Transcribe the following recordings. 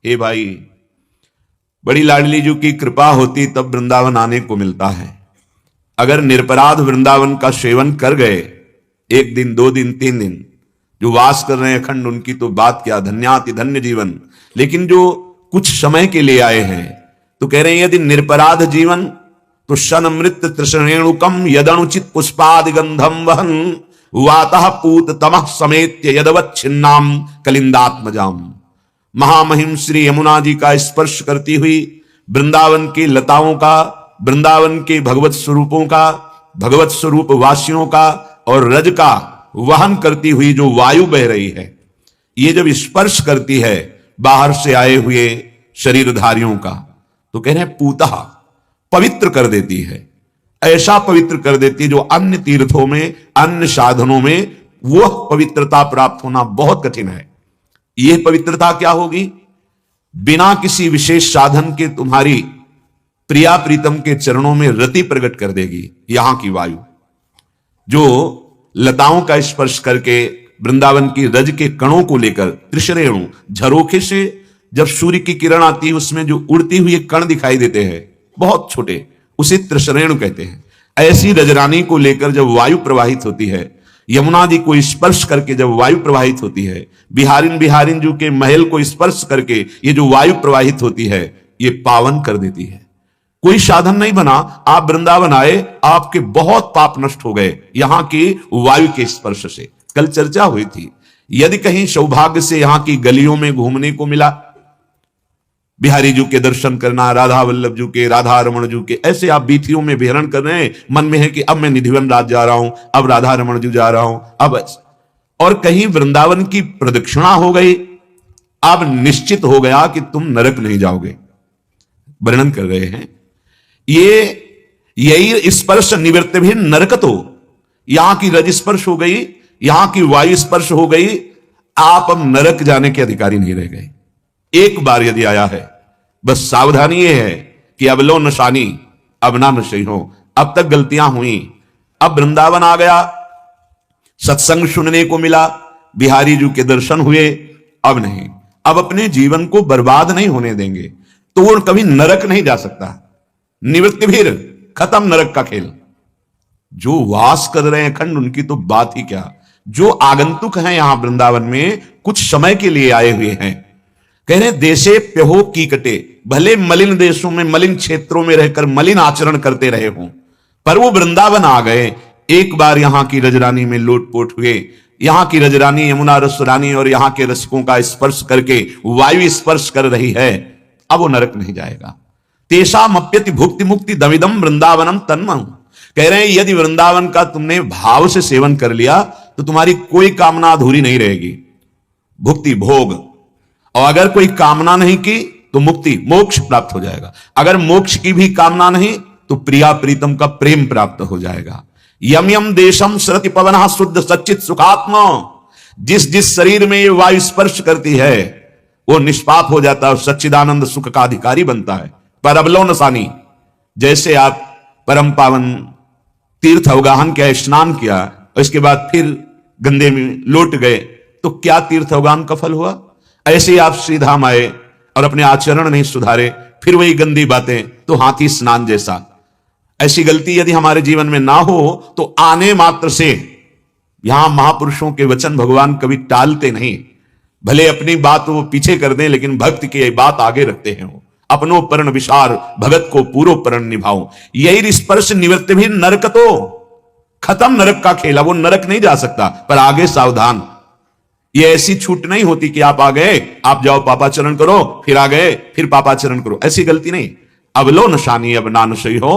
हे भाई, बड़ी लाडली जी की कृपा होती तब वृंदावन आने को मिलता है। अगर निरपराध वृंदावन का सेवन कर गए, एक दिन, 2 दिन, 3 दिन जो वास कर रहे हैं अखंड, उनकी तो बात क्या, धन्याति धन्य जीवन। लेकिन जो कुछ समय के लिए आए हैं, तो कह रहे हैं यदि निरपराध जीवन तो शन मृत तृष्णेणुकम यदनुचित पुष्पादि गंधम वहन वातः पूत तमः समेत्य यदवत छिन्नाम कलिंदात्मजाम। महामहिम श्री यमुना जी का स्पर्श करती हुई वृंदावन की लताओं का, वृंदावन के भगवत स्वरूपों का, भगवत स्वरूप वासियों का और रज का वहन करती हुई जो वायु बह रही है, ये जब स्पर्श करती है बाहर से आए हुए शरीरधारियों का, तो कह रहे हैं पूतः, पवित्र कर देती है। ऐसा पवित्र कर देती है जो अन्य तीर्थों में, अन्य साधनों में वह पवित्रता प्राप्त होना बहुत कठिन है। यह पवित्रता क्या होगी? बिना किसी विशेष साधन के तुम्हारी प्रिया प्रीतम के चरणों में रति प्रकट कर देगी। यहां की वायु जो लताओं का स्पर्श करके वृंदावन की रज के कणों को लेकर, त्रिशरेणु झरोखे से जब सूर्य की किरण आती है उसमें जो उड़ती हुई कण दिखाई देते हैं बहुत छोटे, उसे त्रिशरेणु कहते हैं। ऐसी रजरानी को लेकर जब वायु प्रवाहित होती है, यमुना जी को स्पर्श करके जब वायु प्रवाहित होती है, बिहारिन जी के महल को स्पर्श करके ये जो वायु प्रवाहित होती है, ये पावन कर देती है। कोई साधन नहीं बना, आप वृंदावन आए, आपके बहुत पाप नष्ट हो गए यहां की वायु के स्पर्श से। कल चर्चा हुई थी, यदि कहीं सौभाग्य से यहां की गलियों में घूमने को मिला, बिहारी जी के दर्शन करना, राधा वल्लभ जी के, राधा रमण जी के, ऐसे आप बीथियों में विहरण कर रहे हैं, मन में है कि अब मैं निधिवन राज जा रहा हूं, अब राधा रमण जी जा रहा हूं, अब और कहीं वृंदावन की प्रदक्षिणा हो गई, अब निश्चित हो गया कि तुम नरक नहीं जाओगे। वर्णन कर रहे हैं यही स्पर्श निवृत्त भी नरक, तो यहां की रज स्पर्श हो गई, यहां की वायु स्पर्श हो गई, आप अब नरक जाने के अधिकारी नहीं रह गए। एक बार यदि आया है, बस सावधानी यह है कि अब लो नशानी, अब ना नशे हो। अब तक गलतियां हुई, अब वृंदावन आ गया, सत्संग सुनने को मिला, बिहारी जी के दर्शन हुए, अब नहीं, अब अपने जीवन को बर्बाद नहीं होने देंगे, तो वो कभी नरक नहीं जा सकता। निवृत्ति भी खत्म नरक का खेल। जो वास कर रहे हैं खंड, उनकी तो बात ही क्या। जो आगंतुक हैं यहां वृंदावन में, कुछ समय के लिए आए हुए हैं, कह रहे देशे प्यहो की कटे, भले मलिन देशों में, मलिन क्षेत्रों में रहकर मलिन आचरण करते रहे हों, पर वो वृंदावन आ गए, एक बार यहां की रजरानी में लोटपोट हुए, यहां की रजरानी यमुना रस रानी और यहां के रसिकों का स्पर्श करके वायु स्पर्श कर रही है, अब वो नरक नहीं जाएगा। तेषाम अप्यति भुक्ति मुक्ति दमिदम वृंदावनम तन्मम। कह रहे हैं यदि वृंदावन का तुमने भाव से सेवन कर लिया तो तुम्हारी कोई कामना अधूरी नहीं रहेगी। भुक्ति भोग, और अगर कोई कामना नहीं की तो मुक्ति मोक्ष प्राप्त हो जाएगा। अगर मोक्ष की भी कामना नहीं तो प्रिया प्रीतम का प्रेम प्राप्त हो जाएगा। यम यम देशम सरति पवनः शुद्ध सच्चित सुखात्मा। जिस जिस शरीर में ये वायु स्पर्श करती है वो निष्पाप हो जाता है और सच्चिदानंद सुख का अधिकारी बनता है। पर अबलो नसानी, जैसे आप परम पावन तीर्थ अवगाहन किया, स्नान किया और इसके बाद फिर गंदे में लौट गए, तो क्या तीर्थ अवगाहन का फल हुआ? ऐसे आप श्रीधाम आए और अपने आचरण नहीं सुधारे, फिर वही गंदी बातें, तो हाथी स्नान जैसा। ऐसी गलती यदि हमारे जीवन में ना हो तो आने मात्र से, यहां महापुरुषों के वचन भगवान कभी टालते नहीं। भले अपनी बात वो पीछे कर दें, लेकिन भक्त की बात आगे रखते हैं। वो अपनो परण विशार, भगत को पूरो परण निभाओ। यही स्पर्श निवृत्त भी नरक, तो खत्म नरक का खेला, वो नरक नहीं जा सकता। पर आगे सावधान, ये ऐसी छूट नहीं होती कि आप आ गए, आप जाओ पापाचरण करो, फिर आ गए फिर पापाचरण करो, ऐसी गलती नहीं। अब लो नशानी अब ना नशई हो।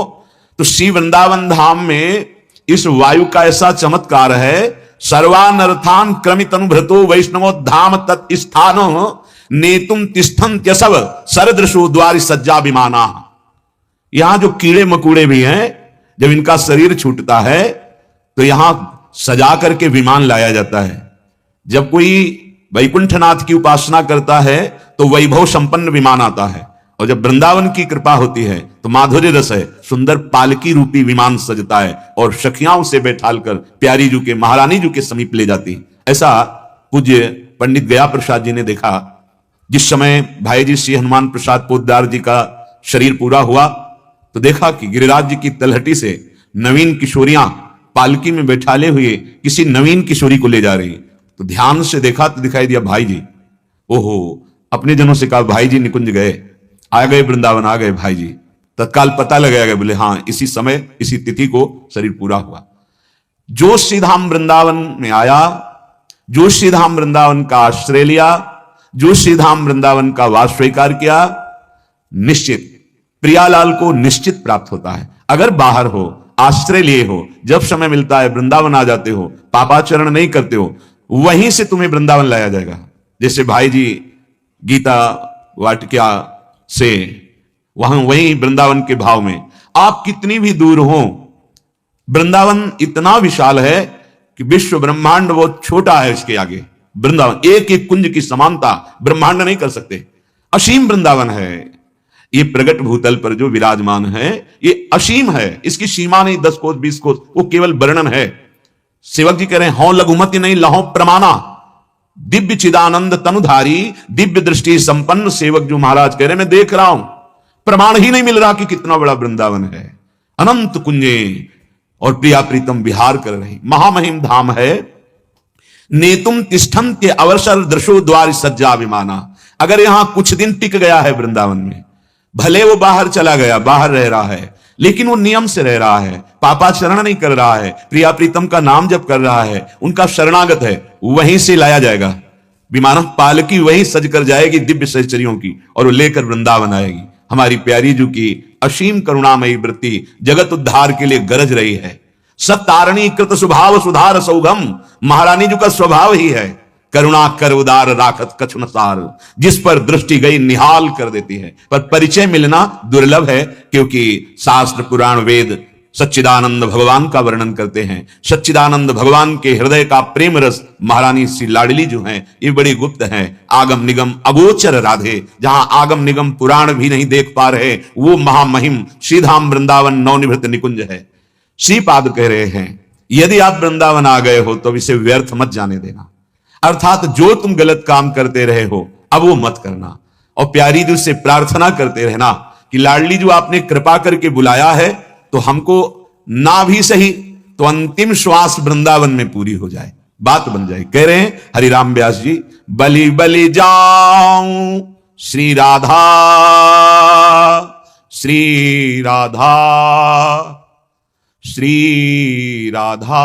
तो श्री वृंदावन धाम में इस वायु का ऐसा चमत्कार है, सर्वानर्थान क्रमित अनुभृतो वैष्णवो धाम तत्स्थानो नेतुम तिष्ठन त्यसव सरदृशो द्वारि सज्जा विमाना। यहां जो कीड़े मकूड़े भी हैं, जब इनका शरीर छूटता है तो यहां सजा करके विमान लाया जाता है। जब कोई वैकुंठनाथ की उपासना करता है तो वैभव संपन्न विमान आता है, और जब वृंदावन की कृपा होती है तो माधुर्य रस है, सुंदर पालकी रूपी विमान सजता है और सखियां उसे बैठालकर प्यारी जू के, महारानी जू के समीप ले जाती। ऐसा पूज्य पंडित गया प्रसाद जी ने देखा जिस समय भाई जी श्री हनुमान प्रसाद पोद्दार जी का शरीर पूरा हुआ तो देखा कि गिरिराज जी की तलहटी से नवीन किशोरियां पालकी में बैठाले हुए किसी नवीन किशोरी को ले जा रही। तो ध्यान से देखा तो दिखाई दिया भाई जी। ओहो, अपने जनों से कहा भाई जी निकुंज गए, आ गए वृंदावन, आ गए भाई जी। तत्काल पता लगाया गया, बोले हाँ इसी समय इसी तिथि को शरीर पूरा हुआ। जो श्रीधाम वृंदावन में आया, जो श्रीधाम वृंदावन का आश्रय लिया, जो श्रीधाम वृंदावन का वास स्वीकार किया, निश्चित प्रियालाल को निश्चित प्राप्त होता है। अगर बाहर हो, आश्रय लिए हो, जब समय मिलता है वृंदावन आ जाते हो, पापाचरण नहीं करते हो, वहीं से तुम्हें वृंदावन लाया जाएगा। जैसे भाई जी गीता वाटिका से वहीं वृंदावन के भाव में, आप कितनी भी दूर हो, वृंदावन इतना विशाल है कि विश्व ब्रह्मांड बहुत छोटा है इसके आगे। वृंदावन एक एक कुंज की समानता ब्रह्मांड नहीं कर सकते। असीम वृंदावन है। ये प्रगट भूतल पर जो विराजमान है ये असीम है, इसकी सीमा नहीं 10 कोस 20 कोस, वो केवल वर्णन है। सेवक जी कह रहे हैं हो लघुमति नहीं लहो प्रमाणा, दिव्य चिदानंद तनुधारी दिव्य दृष्टि संपन्न सेवक जो महाराज कह रहे हैं मैं देख रहा हूं, प्रमाण ही नहीं मिल रहा कि कितना बड़ा वृंदावन है। अनंत कुंजे और प्रिया प्रीतम विहार कर रही महामहिम धाम है। नेतुम तिष्ठन के अवसर दृशो द्वार सज्जा विमाना। अगर यहां कुछ दिन टिक गया है वृंदावन में, भले वो बाहर चला गया, बाहर रह रहा है, लेकिन वो नियम से रह रहा है, पापाचरण नहीं कर रहा है, प्रिया प्रीतम का नाम जप कर रहा है, उनका शरणागत है, वहीं से लाया जाएगा। विमानम पालकी वहीं सज कर जाएगी दिव्य सहचरियों की, और वो लेकर वृंदावन आएगी। हमारी प्यारी जू की असीम करुणामयी वृत्ति जगत उद्धार के लिए गरज रही है। सत्तारणी कृत स्वभाव सुधार सौगम, महारानी जी का स्वभाव ही है करुणा कर उदार राखत कछुन सार, जिस पर दृष्टि गई निहाल कर देती है। पर परिचय मिलना दुर्लभ है, क्योंकि शास्त्र पुराण वेद सच्चिदानंद भगवान का वर्णन करते हैं। सच्चिदानंद भगवान के हृदय का प्रेम रस महारानी श्री लाडली जो हैं ये बड़ी गुप्त हैं। आगम निगम अगोचर राधे, जहां आगम निगम पुराण भी नहीं देख पा रहे, वो महामहिम श्रीधाम वृंदावन नवनिवृत्त निकुंज है। श्रीपाद कह रहे हैं यदि आप वृंदावन आ गए हो तो इसे व्यर्थ मत जाने देना, अर्थात जो तुम गलत काम करते रहे हो अब वो मत करना। और प्यारी जी से प्रार्थना करते रहना कि लाडली जो आपने कृपा करके बुलाया है तो हमको ना भी सही तो अंतिम श्वास वृंदावन में पूरी हो जाए, बात बन जाए। कह रहे हैं हरिराम व्यास जी, बलि बलि जाऊं श्री राधा श्री राधा श्री राधा,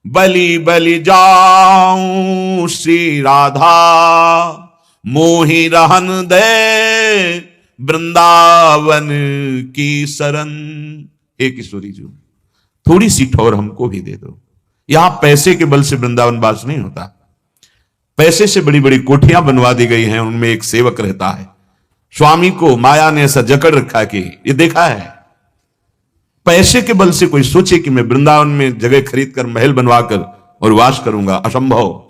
बलि बलि जाऊं श्री राधा, मोहि रहन दे वृंदावन की शरण। एक किशोरी जो थोड़ी सी ठौर हमको भी दे दो। यहां पैसे के बल से वृंदावन वास नहीं होता। पैसे से बड़ी बड़ी कोठियां बनवा दी गई हैं, उनमें एक सेवक रहता है। स्वामी को माया ने ऐसा जकड़ रखा कि ये देखा है, पैसे के बल से कोई सोचे कि मैं वृंदावन में जगह खरीद कर महल बनवाकर और वास करूंगा, असंभव।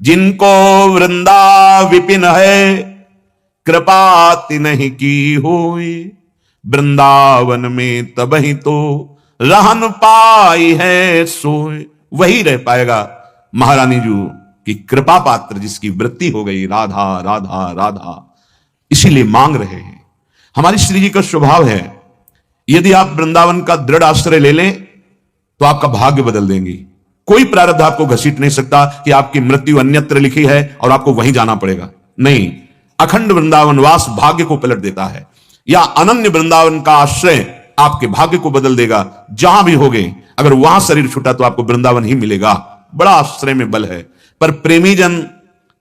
जिनको वृंदा विपिन है कृपाति नहीं की होए, वृंदावन में तबही तो रहन पाई है सोए। वही रह पाएगा महारानी जू की कृपा पात्र, जिसकी वृत्ति हो गई राधा राधा राधा, इसीलिए मांग रहे हैं। हमारी श्री जी का स्वभाव है, यदि आप वृंदावन का दृढ़ आश्रय ले लें तो आपका भाग्य बदल देंगी। कोई प्रारब्ध आपको घसीट नहीं सकता कि आपकी मृत्यु अन्यत्र लिखी है और आपको वहीं जाना पड़ेगा। नहीं, अखंड वृंदावन वास भाग्य को पलट देता है, या अनन्य वृंदावन का आश्रय आपके भाग्य को बदल देगा। जहां भी होगे, अगर वहां शरीर छूटा तो आपको वृंदावन ही मिलेगा। बड़ा आश्रय में बल है। पर प्रेमी जन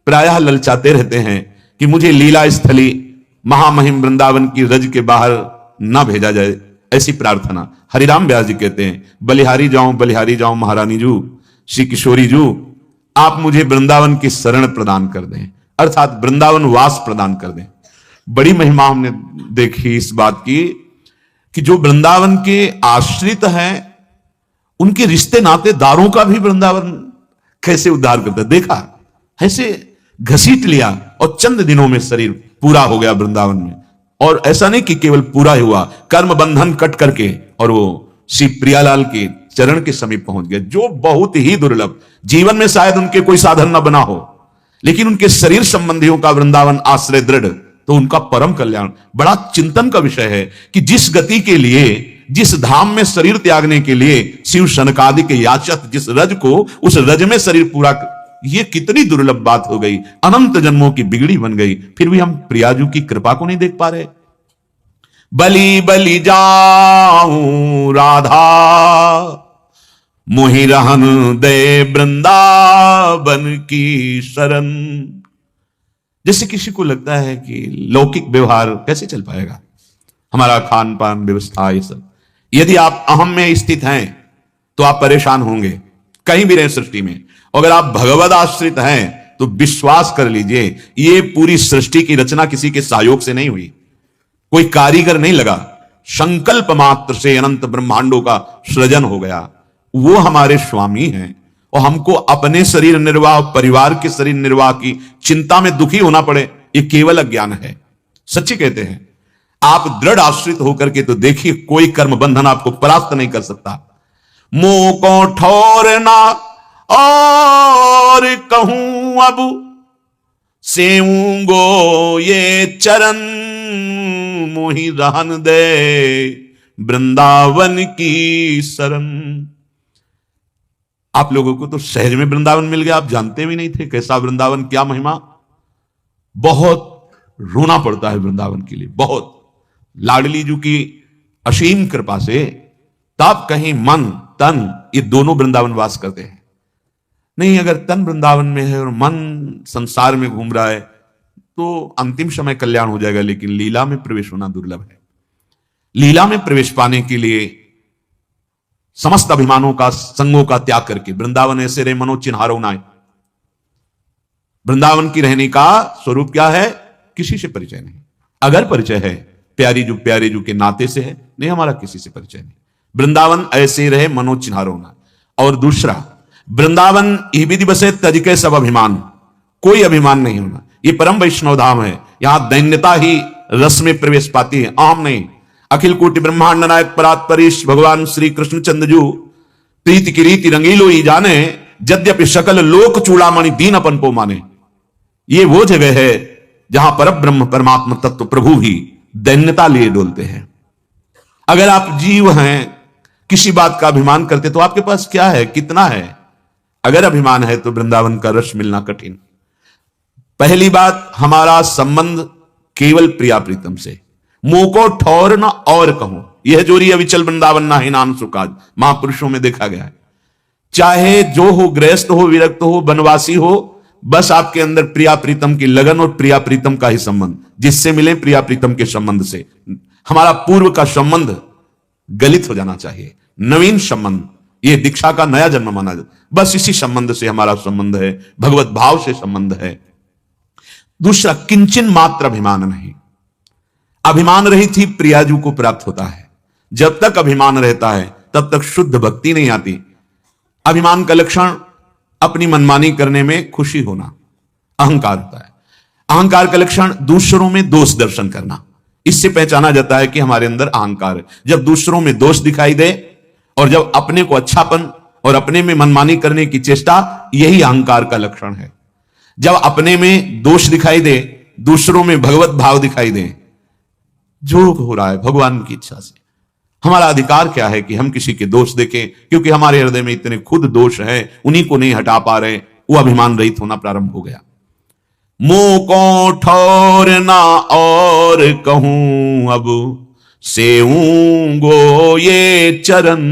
प्रायः ललचाते रहते हैं कि मुझे लीला स्थली महामहिम वृंदावन की रज के बाहर ना भेजा जाए, ऐसी प्रार्थना। हरिराम व्यास जी कहते हैं, बलिहारी जाऊं महारानी जू, श्री किशोरी जू, आप मुझे वृंदावन की शरण प्रदान कर दें, अर्थात वृंदावन वास प्रदान कर दें। बड़ी महिमा हमने देखी इस बात की कि जो वृंदावन के आश्रित हैं उनके रिश्ते नातेदारों का भी वृंदावन कैसे उद्धार करता है, देखा ऐसे घसीट लिया और चंद दिनों में शरीर पूरा हो गया वृंदावन में। और ऐसा नहीं कि केवल पूरा ही हुआ, कर्म बंधन कट करके और वो श्री प्रियालाल के चरण के समीप पहुंच गए, जो बहुत ही दुर्लभ। जीवन में शायद उनके कोई साधन न बना हो, लेकिन उनके शरीर संबंधियों का वृंदावन आश्रय दृढ़, तो उनका परम कल्याण। बड़ा चिंतन का विषय है कि जिस गति के लिए, जिस धाम में शरीर त्यागने के लिए शिव शनकादि के याचक जिस रज को, उस रज में शरीर पूरा, ये कितनी दुर्लभ बात हो गई, अनंत जन्मों की बिगड़ी बन गई। फिर भी हम प्रियाजू की कृपा को नहीं देख पा रहे। बलि बलि जाऊं राधा, मोहि रहन दे वृंदावन की शरण। जैसे किसी को लगता है कि लौकिक व्यवहार कैसे चल पाएगा, हमारा खान पान व्यवस्था ये सब। यदि आप अहम में स्थित हैं तो आप परेशान होंगे कहीं भी रहे सृष्टि में। अगर आप भगवद आश्रित हैं तो विश्वास कर लीजिए, ये पूरी सृष्टि की रचना किसी के सहयोग से नहीं हुई, कोई कारीगर नहीं लगा, संकल्प मात्र से अनंत ब्रह्मांडों का सृजन हो गया। वो हमारे स्वामी हैं और हमको अपने शरीर निर्वाह, परिवार के शरीर निर्वाह की चिंता में दुखी होना पड़े, ये केवल अज्ञान है। सच्ची कहते हैं, आप दृढ़ आश्रित होकर के तो देखिए, कोई कर्म बंधन आपको परास्त नहीं कर सकता। मुंह को ठोरना और कहूं अब, सेऊंगो ये चरण, मोहि रहन दे वृंदावन की शरण। आप लोगों को तो सहज में वृंदावन मिल गया, आप जानते भी नहीं थे कैसा वृंदावन, क्या महिमा। बहुत रोना पड़ता है वृंदावन के लिए, बहुत। लाडली जी की असीम कृपा से तब कहीं मन तन ये दोनों वृंदावन वास करते हैं। नहीं, अगर तन वृंदावन में है और मन संसार में घूम रहा है तो अंतिम समय कल्याण हो जाएगा, लेकिन लीला में प्रवेश होना दुर्लभ है। लीला में प्रवेश पाने के लिए समस्त अभिमानों का, संगों का त्याग करके, वृंदावन ऐसे रहे मनो चिन्हारो नाय। वृंदावन की रहने का स्वरूप क्या है, किसी से परिचय नहीं। अगर परिचय है प्यारी जू के नाते से है, नहीं हमारा किसी से परिचय नहीं। वृंदावन ऐसे रहे मनो चिन्हारो नाय। और दूसरा, वृंदावन ही विधि बसे तज के सब अभिमान, कोई अभिमान नहीं होना। ये परम वैष्णव धाम है, यहां दैन्यता ही रस में प्रवेश पाती है, आम नहीं। अखिल कोटि ब्रह्मांड नायक परात्परीश भगवान श्री कृष्ण चंद्रजू प्रीति की रीति रंगीलो ही जाने, यद्यपि सकल लोक चूड़ामणि दीन अपन को माने। ये वो जगह है जहां पर ब्रह्म परमात्मा तत्व प्रभु ही दैन्यता लिए डोलते हैं। अगर आप जीव हैं, किसी बात का अभिमान करते तो आपके पास क्या है, कितना है। अगर अभिमान है तो वृंदावन का रस मिलना कठिन। पहली बात, हमारा संबंध केवल प्रिया प्रीतम से। मुंह को ठौरना और कहूं, यह जोरी अविचल वृंदावन ना ही नाम सुकाज, महापुरुषों में देखा गया है। चाहे जो हो, गृहस्थ हो, विरक्त हो, वनवासी हो, बस आपके अंदर प्रिया प्रीतम की लगन और प्रिया प्रीतम का ही संबंध, जिससे मिले प्रिया प्रीतम के संबंध से। हमारा पूर्व का संबंध गलित हो जाना चाहिए, नवीन संबंध, ये दीक्षा का नया जन्म माना जाता, बस इसी संबंध से हमारा संबंध है, भगवत भाव से संबंध है। दूसरा, किंचन मात्र अभिमान नहीं। अभिमान रहित ही प्रियाजू को प्राप्त होता है। जब तक अभिमान रहता है तब तक शुद्ध भक्ति नहीं आती। अभिमान का लक्षण अपनी मनमानी करने में खुशी होना, अहंकार होता है। अहंकार का लक्षण दूसरों में दोष दर्शन करना, इससे पहचाना जाता है कि हमारे अंदर अहंकार है। जब दूसरों में दोष दिखाई दे और जब अपने को अच्छापन और अपने में मनमानी करने की चेष्टा, यही अहंकार का लक्षण है। जब अपने में दोष दिखाई दे, दूसरों में भगवत भाव दिखाई दे, जो हो रहा है भगवान की इच्छा से। हमारा अधिकार क्या है कि हम किसी के दोष देखें, क्योंकि हमारे हृदय में इतने खुद दोष हैं, उन्हीं को नहीं हटा पा रहे, वो अभिमान रहित होना प्रारंभ हो गया। मुंह को ठोरना और कहूं अब, सेऊंगो ये चरण।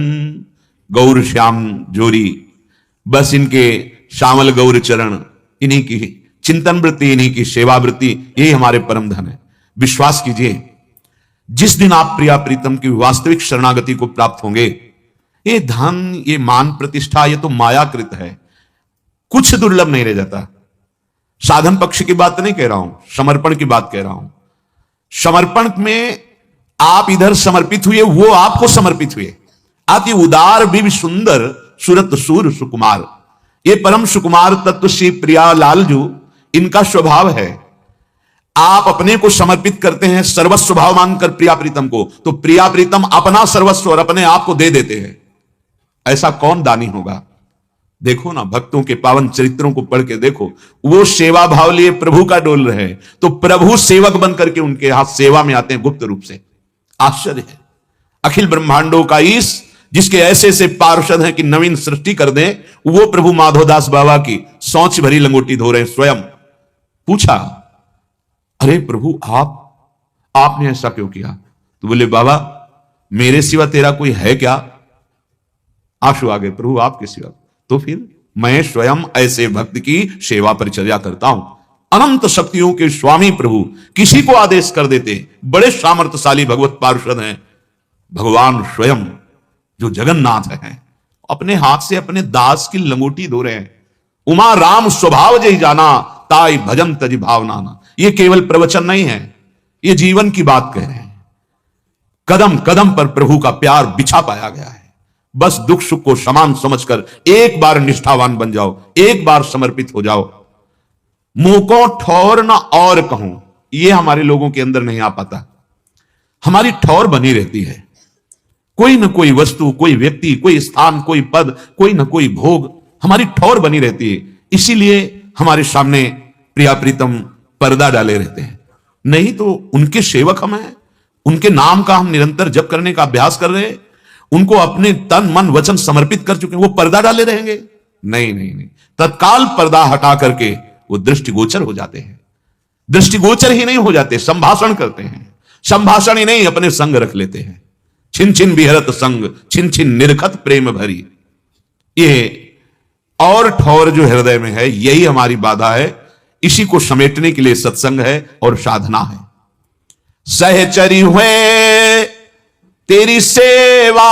गौर श्याम जोरी, बस इनके श्यामल गौर चरण, इन्हीं की चिंतन वृत्ति, इन्हीं की सेवा वृत्ति, यही हमारे परम धन है। विश्वास कीजिए, जिस दिन आप प्रिया प्रीतम की वास्तविक शरणागति को प्राप्त होंगे, ये धन, ये मान प्रतिष्ठा, ये तो मायाकृत है, कुछ दुर्लभ नहीं रह जाता। साधन पक्ष की बात नहीं कह रहा हूं, समर्पण की बात कह रहा हूं। समर्पण में आप इधर समर्पित हुए, वो आपको समर्पित हुए। अति उदार भी सुंदर सुरत सूर सुकुमार, ये परम सुकुमार तत्व श्री प्रिया लालजू, इनका स्वभाव है। आप अपने को समर्पित करते हैं सर्वस्व भाव मानकर प्रिया प्रीतम को, तो प्रिया प्रीतम अपना सर्वस्व और अपने आप को दे देते हैं। ऐसा कौन दानी होगा देखो ना, भक्तों के पावन चरित्रों को पढ़ के देखो, वो सेवा भाव लिए प्रभु का डोल रहे, तो प्रभु सेवक बन करके उनके हाथ सेवा में आते हैं गुप्त रूप से। आश्चर्य है। अखिल ब्रह्मांडों का ईश, जिसके ऐसे ऐसे पार्षद हैं कि नवीन सृष्टि कर दें, वो प्रभु माधोदास बाबा की सौंच भरी लंगोटी धो रहे हैं स्वयं। पूछा, अरे प्रभु आपने ऐसा क्यों किया? तो बोले, बाबा मेरे सिवा तेरा कोई है क्या? आंसू आ गए, प्रभु आपके सिवा तो फिर मैं स्वयं ऐसे भक्त की सेवा परिचर्या करता हूं। अनंत शक्तियों के स्वामी प्रभु किसी को आदेश कर देते, बड़े सामर्थ्यशाली भगवत पार्षद हैं। भगवान स्वयं जो जगन्नाथ हैं, अपने हाथ से अपने दास की लंगोटी धो रहे हैं। उमा राम स्वभाव जय जाना, ताई भजन तज भावना ना। ये केवल प्रवचन नहीं है, ये जीवन की बात कह रहे हैं। कदम कदम पर प्रभु का प्यार बिछा पाया गया है। बस दुख सुख को समान समझकर एक बार निष्ठावान बन जाओ, एक बार समर्पित हो जाओ। मुंह को ठौर ना और कहूं, ये हमारे लोगों के अंदर नहीं आ पाता। हमारी ठौर बनी रहती है, कोई न कोई वस्तु, कोई व्यक्ति, कोई स्थान, कोई पद, कोई न कोई भोग, हमारी ठौर बनी रहती है। इसीलिए हमारे सामने प्रिया प्रीतम पर्दा डाले रहते हैं। नहीं तो उनके सेवक हम हैं, उनके नाम का हम निरंतर जप करने का अभ्यास कर रहे हैं, उनको अपने तन मन वचन समर्पित कर चुके हैं, वो पर्दा डाले रहेंगे? नहीं नहीं नहीं, तत्काल पर्दा हटा करके वो दृष्टिगोचर हो जाते हैं। दृष्टिगोचर ही नहीं हो जाते, संभाषण करते हैं। संभाषण ही नहीं, अपने संग रख लेते हैं। छिन छिन विहरत संग, छिन छिन निरखत प्रेम भरी। ये और ठौर जो हृदय में है, यही हमारी बाधा है। इसी को समेटने के लिए सत्संग है और साधना है। सहचरी हुए तेरी सेवा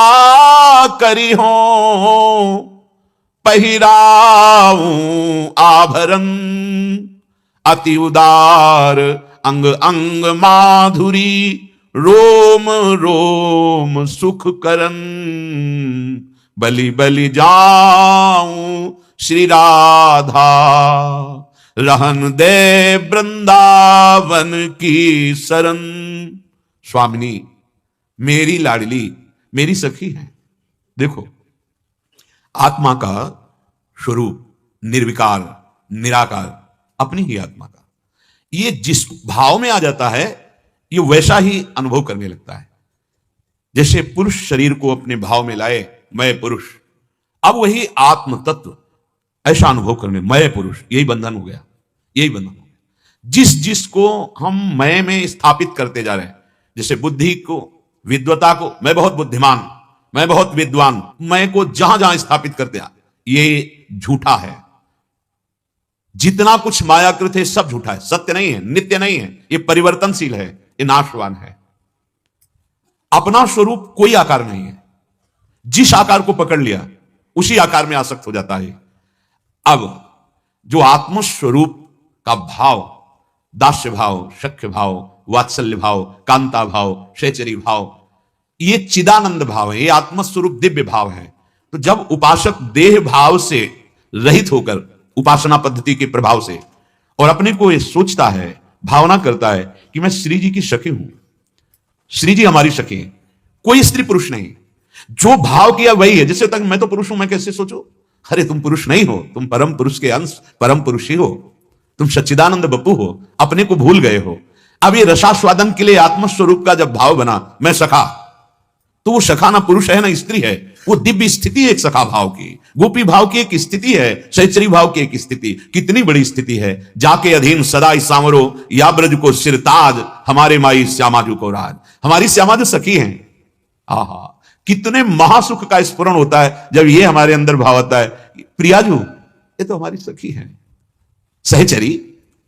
करी हो, पहिराऊं आभरण अति उदार, अंग अंग माधुरी, रोम रोम सुख करन, बलि बलि जाऊं श्री राधा, रहन दे वृंदावन की शरण। स्वामिनी मेरी लाडली, मेरी सखी है। देखो, आत्मा का स्वरूप निर्विकार, निराकार, अपनी ही आत्मा का, ये जिस भाव में आ जाता है, ये वैसा ही अनुभव करने लगता है। जैसे पुरुष शरीर को अपने भाव में लाए, मैं पुरुष, अब वही आत्म तत्व ऐसा अनुभव करने, मैं पुरुष, यही बंधन हो गया, यही बंधन हो गया। जिस जिसको हम मैं में स्थापित करते जा रहे हैं, जैसे बुद्धि को, विद्वता को, मैं बहुत बुद्धिमान, मैं बहुत विद्वान, मैं को जहां जहां स्थापित करते हैं, ये झूठा है। जितना कुछ मायाकृत है सब झूठा है, सत्य नहीं है, नित्य नहीं है, ये परिवर्तनशील है, ये नाशवान है। अपना स्वरूप कोई आकार नहीं है। जिस आकार को पकड़ लिया उसी आकार में आसक्त हो जाता है। अब जो आत्मस्वरूप का भाव, दास्य भाव, सख्य भाव, वात्सल्य भाव, कांता भाव, सहचरी भाव, ये चिदानंद भाव है, ये आत्मस्वरूप दिव्य भाव है। तो जब उपासक देह भाव से रहित होकर, उपासना पद्धति के प्रभाव से, और अपने को ये सोचता है, भावना करता है कि मैं श्री जी की सखी हूं, श्री जी हमारी सखी है, कोई स्त्री पुरुष नहीं, जो भाव किया वही है। जैसे तक मैं तो पुरुष हूं, मैं कैसे सोचो? अरे तुम पुरुष नहीं हो, तुम परम पुरुष के अंश, परम पुरुष ही हो, तुम सच्चिदानंद बप्पू हो, अपने को भूल गए हो। अब ये रसास्वादन के लिए आत्मस्वरूप का जब भाव बना, मैं सखा, तो वो सखा ना पुरुष है ना स्त्री है, वो दिव्य स्थिति है एक सखा भाव की, गोपी भाव की एक स्थिति है, सहचरी भाव की एक स्थिति। कितनी बड़ी स्थिति है। जाके अधीन सदा सांवरो, या ब्रज को सिरताज, हमारे माई श्यामाजू को राज। हमारी श्यामाजू सखी हैं। आहा, कितने महासुख का स्फुरण होता है जब ये हमारे अंदर भाव आता है, प्रियाजू ये तो हमारी सखी है। सहचरी,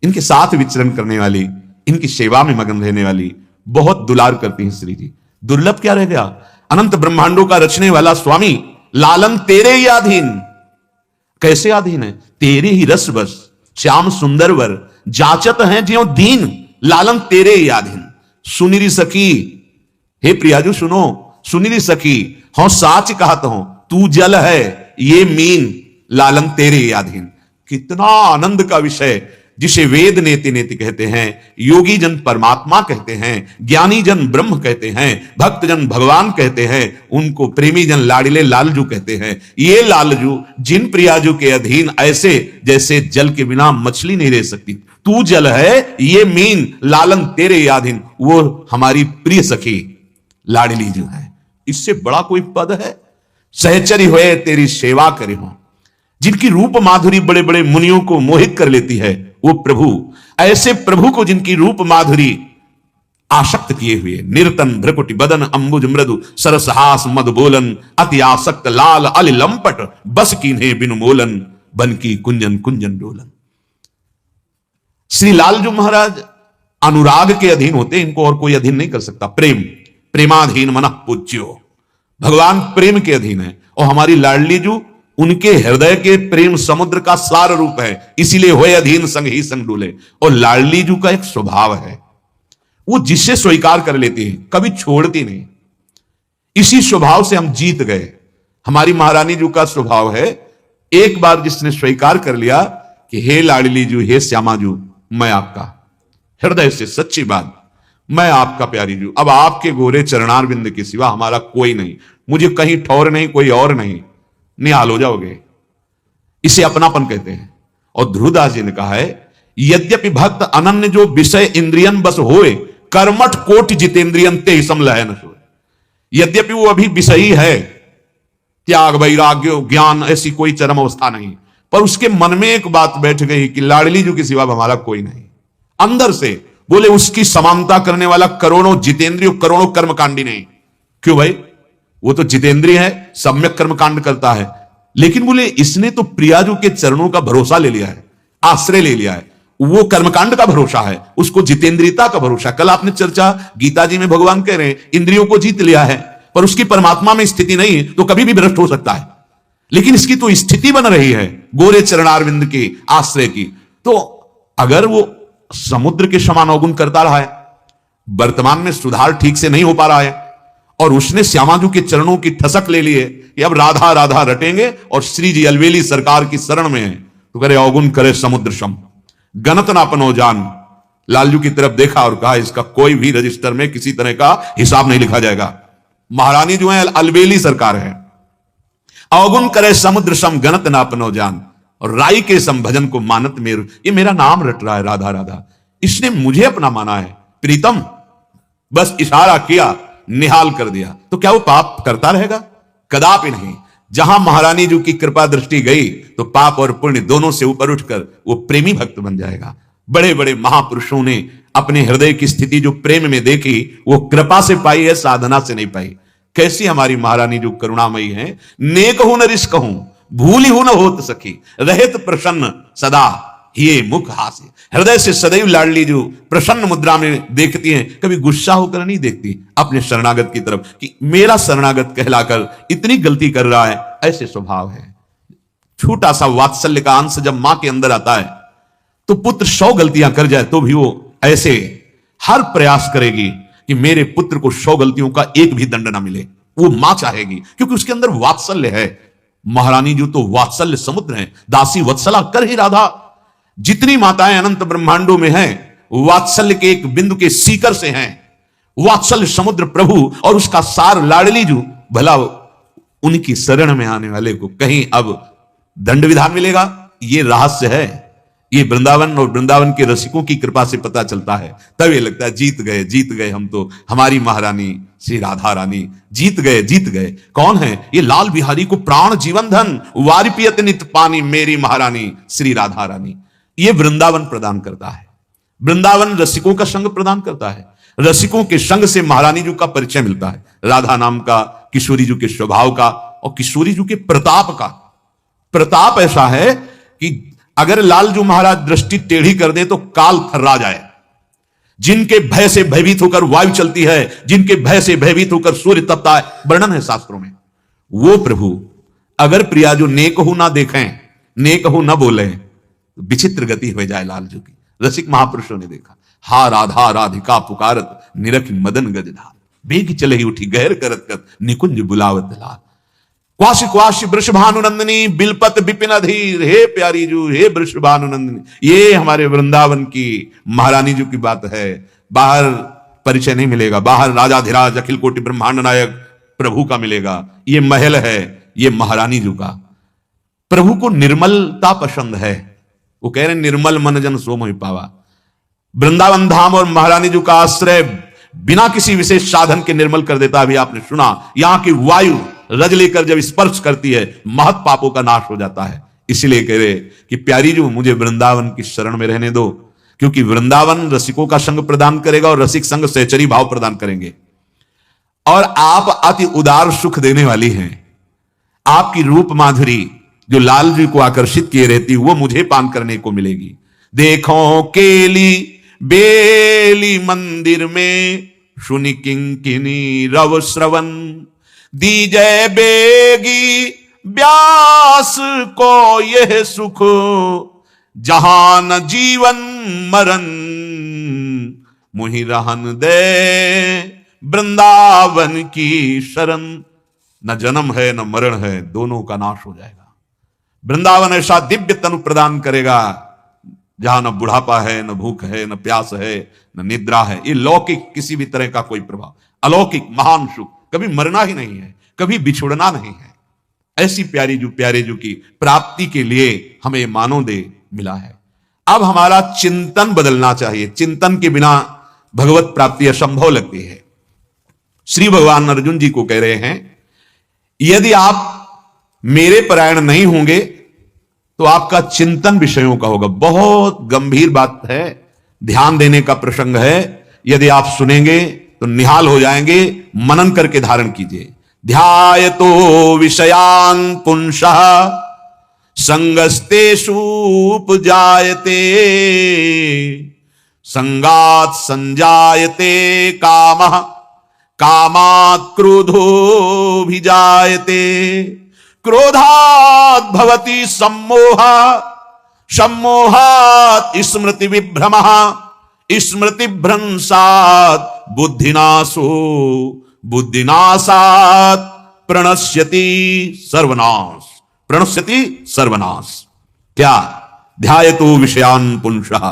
इनके साथ विचरण करने वाली, इनकी सेवा में मगन रहने वाली, बहुत दुलार करती हैं श्री जी। दुर्लभ क्या रह गया? अनंत ब्रह्मांडों का रचने वाला स्वामी, लालन तेरे ही अधीन। कैसे अधीन है? तेरे ही रस बस, श्याम सुंदर वर, जाचत हैं ज्यों दीन, लालन तेरे ही अधीन। सुनिरी सखी, हे प्रियाजू सुनो, सुनिरी सखी, हूं साच कहत हूं, तू जल है ये मीन, लालन तेरे ही अधीन। कितना आनंद का विषय जिसे वेद नेति नेति कहते हैं, योगी जन परमात्मा कहते हैं, ज्ञानी जन ब्रह्म कहते हैं, भक्त जन भगवान कहते हैं, उनको प्रेमी जन लाडिले लालजू कहते हैं। ये लालजू जिन प्रियाजू के अधीन ऐसे जैसे जल के बिना मछली नहीं रह सकती, तू जल है ये मीन लालन तेरे अधीन, वो हमारी प्रिय सखी लाडली जो है। इससे बड़ा कोई पद है? सहचरी होए तेरी सेवा करे हो, जिनकी रूप माधुरी बड़े बड़े मुनियों को मोहित कर लेती है, वो प्रभु, ऐसे प्रभु को जिनकी रूप माधुरी आसक्त किए हुए, निरतन भ्रकुटी बदन अंबुज मृदु सरसहास मद बोलन, अति आसक्त लाल अल लंपट बस कीन्हे बिनु मोलन, बन की कुंजन कुंजन डोलन। श्री लालजू महाराज अनुराग के अधीन होते, इनको और कोई अधीन नहीं कर सकता। प्रेम, प्रेमाधीन मनः पूज्यो, भगवान प्रेम के अधीन है, और हमारी लाडली जू उनके हृदय के प्रेम समुद्र का सार रूप है, इसीलिए होए अधीन संग ही संग डोले। और लाडली जू का एक स्वभाव है, वो जिसे स्वीकार कर लेती है, कभी छोड़ती नहीं। इसी स्वभाव से हम जीत गए। हमारी महारानी जू का स्वभाव है, एक बार जिसने स्वीकार कर लिया कि हे लाडली जू, हे श्यामा जू, मैं आपका, हृदय से सच्ची बात, मैं आपका प्यारी जू, अब आपके गोरे चरणार बिंद के सिवा हमारा कोई नहीं, मुझे कहीं ठौर नहीं, कोई और नहीं, निहाल हो जाओगे। इसे अपनापन कहते हैं। और ध्रुवदास जी ने कहा है, यद्यपि भक्त अनन्य जो विषय इंद्रियन बस होए, कर्मठ कोट जितेंद्रियन ते समलह न सोए। यद्यपि वो अभी विषयी है, त्याग वैराग्य ज्ञान ऐसी कोई चरम अवस्था नहीं, पर उसके मन में एक बात बैठ गई कि लाडली जू के सिवा हमारा कोई नहीं। अंदर से बोले उसकी समानता करने वाला करोड़ों जितेंद्रिय, करोड़ों कर्मकांडी नहीं। क्यों भाई? वो तो जितेंद्रिय है, सम्यक कर्मकांड करता है, लेकिन बोले इसने तो प्रियाजू के चरणों का भरोसा ले लिया है, आश्रय ले लिया है, वो कर्मकांड का भरोसा है, उसको जितेंद्रियता का भरोसा। कल आपने चर्चा गीता जी में भगवान कह रहे हैं इंद्रियों को जीत लिया है, पर उसकी परमात्मा में स्थिति नहीं, तो कभी भी भ्रष्ट हो सकता है। लेकिन इसकी तो स्थिति बन रही है गोरे चरणारविंद के आश्रय की। तो अगर वो समुद्र के समान अवगुण करता रहा है, वर्तमान में सुधार ठीक से नहीं हो पा रहा है, और उसने श्यामाजू के चरणों की ठसक ले ली है कि अब राधा राधा रटेंगे और श्री जी अलवेली सरकार की शरण में है, तो करे अवगुण करे समुद्र सम, गणत ना अपनो जान। लालजू की तरफ देखा और कहा इसका कोई भी रजिस्टर में किसी तरह का हिसाब नहीं लिखा जाएगा। महारानी जो है अलवेली सरकार है, अवगुण करे समुद्र सम गणत ना अपनो जान, और राई के सम भजन को मानत मेरु। ये मेरा नाम रट रहा है राधा राधा, इसने मुझे अपना माना है प्रीतम, बस इशारा किया, निहाल कर दिया, तो क्या वो पाप करता रहेगा? कदापि नहीं। जहां महारानी जी की कृपा दृष्टि गई तो पाप और पुण्य दोनों से ऊपर उठकर वो प्रेमी भक्त बन जाएगा। बड़े बड़े महापुरुषों ने अपने हृदय की स्थिति जो प्रेम में देखी, वो कृपा से पाई है, साधना से नहीं पाई। कैसी हमारी महारानी जो करुणामयी है, नेक हूं न रिश्क हूं, भूली हूं न होत सखी, रहत प्रसन्न सदा ये मुख हास्य। हृदय से सदैव लाडली जो प्रसन्न मुद्रा में देखती हैं, कभी गुस्सा होकर नहीं देखती अपने शरणागत की तरफ कि मेरा शरणागत कहलाकर इतनी गलती कर रहा है। ऐसे स्वभाव है। छोटा सा वात्सल्य का अंश जब मां के अंदर आता है, तो पुत्र 100 गलतियां कर जाए तो भी वो ऐसे हर प्रयास करेगी कि मेरे पुत्र को 100 गलतियों का एक भी दंड ना मिले। वो मां चाहेगी क्योंकि उसके अंदर वात्सल्य है। महारानी जो तो वात्सल्य समुद्र है, दासी वत्सला कर ही राधा। जितनी माताएं अनंत ब्रह्मांडों में हैं, वात्सल्य के एक बिंदु के सीकर से हैं। वात्सल्य समुद्र प्रभु और उसका सार लाडली जू, भला उनकी शरण में आने वाले को कहीं अब दंड विधान मिलेगा? ये रहस्य है। ये वृंदावन और वृंदावन के रसिकों की कृपा से पता चलता है। तब ये लगता है जीत गए हम तो, हमारी महारानी श्री राधा रानी जीत गए। कौन है ये? लाल बिहारी को प्राण जीवन धन वारि पियत नित पानी, मेरी महारानी श्री राधा रानी। ये वृंदावन प्रदान करता है। वृंदावन रसिकों का संग प्रदान करता है। रसिकों के संग से महारानी जी का परिचय मिलता है, राधा नाम का, किशोरी जी के स्वभाव का और किशोरी जी के प्रताप का। प्रताप ऐसा है कि अगर लालजू महाराज दृष्टि टेढ़ी कर दे तो काल थर्रा जाए। जिनके भय से भयभीत होकर वायु चलती है, जिनके भय से भयभीत होकर सूर्य तपता है, वर्णन है शास्त्रों में। वो प्रभु अगर प्रिया जो नेक हो ना देखें, नेक हो ना बोले, विचित्र गति हो जाए लालजू की। रसिक महापुरुषों ने देखा, हा राधा राधिका पुकारत निरख मदन गजधार, बेग चले ही उठी गहर करत कत निकुंज बुलावत लाल। क्वाशी क्वाशी वृषभानुनंदिनी बिलपत विपिन अधीर, हे प्यारी जू हे वृषभानुनंदिनी। ये हमारे वृंदावन की महारानी जू की बात है। बाहर परिचय नहीं मिलेगा, बाहर राजाधिराज अखिल कोटि ब्रह्मांड नायक प्रभु का मिलेगा। ये महल है, ये महारानी जू का। प्रभु को निर्मलता पसंद है, वो कह रहे निर्मल मन जन सो मोहि पावा। वृंदावन धाम और महारानी जू का आश्रय बिना किसी विशेष साधन के निर्मल कर देता। अभी आपने सुना, यहां की वायु रज लेकर जब स्पर्श करती है महत पापों का नाश हो जाता है। इसलिए कह रहे कि प्यारी जू मुझे वृंदावन की शरण में रहने दो, क्योंकि वृंदावन रसिकों का संग प्रदान करेगा और रसिक संग सहचरी भाव प्रदान करेंगे। और आप अति उदार सुख देने वाली हैं। आपकी रूप माधुरी जो लाल जी को आकर्षित किए रहती, वो मुझे पान करने को मिलेगी। देखो केली बेली मंदिर में सुनि किंकिनी रव श्रवण, दीजय बेगी व्यास को यह सुख, जहां न जीवन मरण, मुहि रहन दे वृंदावन की शरण। न जन्म है न मरण है, दोनों का नाश हो जाएगा। वृंदावन ऐसा दिव्य तनु प्रदान करेगा जहां न बुढ़ापा है, न भूख है, न प्यास है, न निद्रा है। ये लौकिक किसी भी तरह का कोई प्रभाव, अलौकिक महान सुख, कभी मरना ही नहीं है, कभी बिछुड़ना नहीं है। ऐसी प्यारी जू प्यारे जू की प्राप्ति के लिए हमें मानो दे मिला है। अब हमारा चिंतन बदलना चाहिए। चिंतन के बिना भगवत प्राप्ति असंभव लगती है। श्री भगवान अर्जुन जी को कह रहे हैं, यदि आप मेरे परायण नहीं होंगे तो आपका चिंतन विषयों का होगा। बहुत गंभीर बात है, ध्यान देने का प्रसंग है। यदि आप सुनेंगे तो निहाल हो जाएंगे। मनन करके धारण कीजिए। ध्यायतो विषयान पुंसः संगस्तेषु उपजायते, संगात् संजायते कामः, कामात् क्रोधोऽभिजायते, क्रोधात् भवति सम्मोहः, सम्मोहात् स्मृति विभ्रमः, स्मृति भ्रंशात् बुद्धिनाशो, बुद्धिनाशात् प्रणश्यति सर्वनाश, प्रणश्यति सर्वनाश। क्या? ध्यायतो विषयान पुंसः,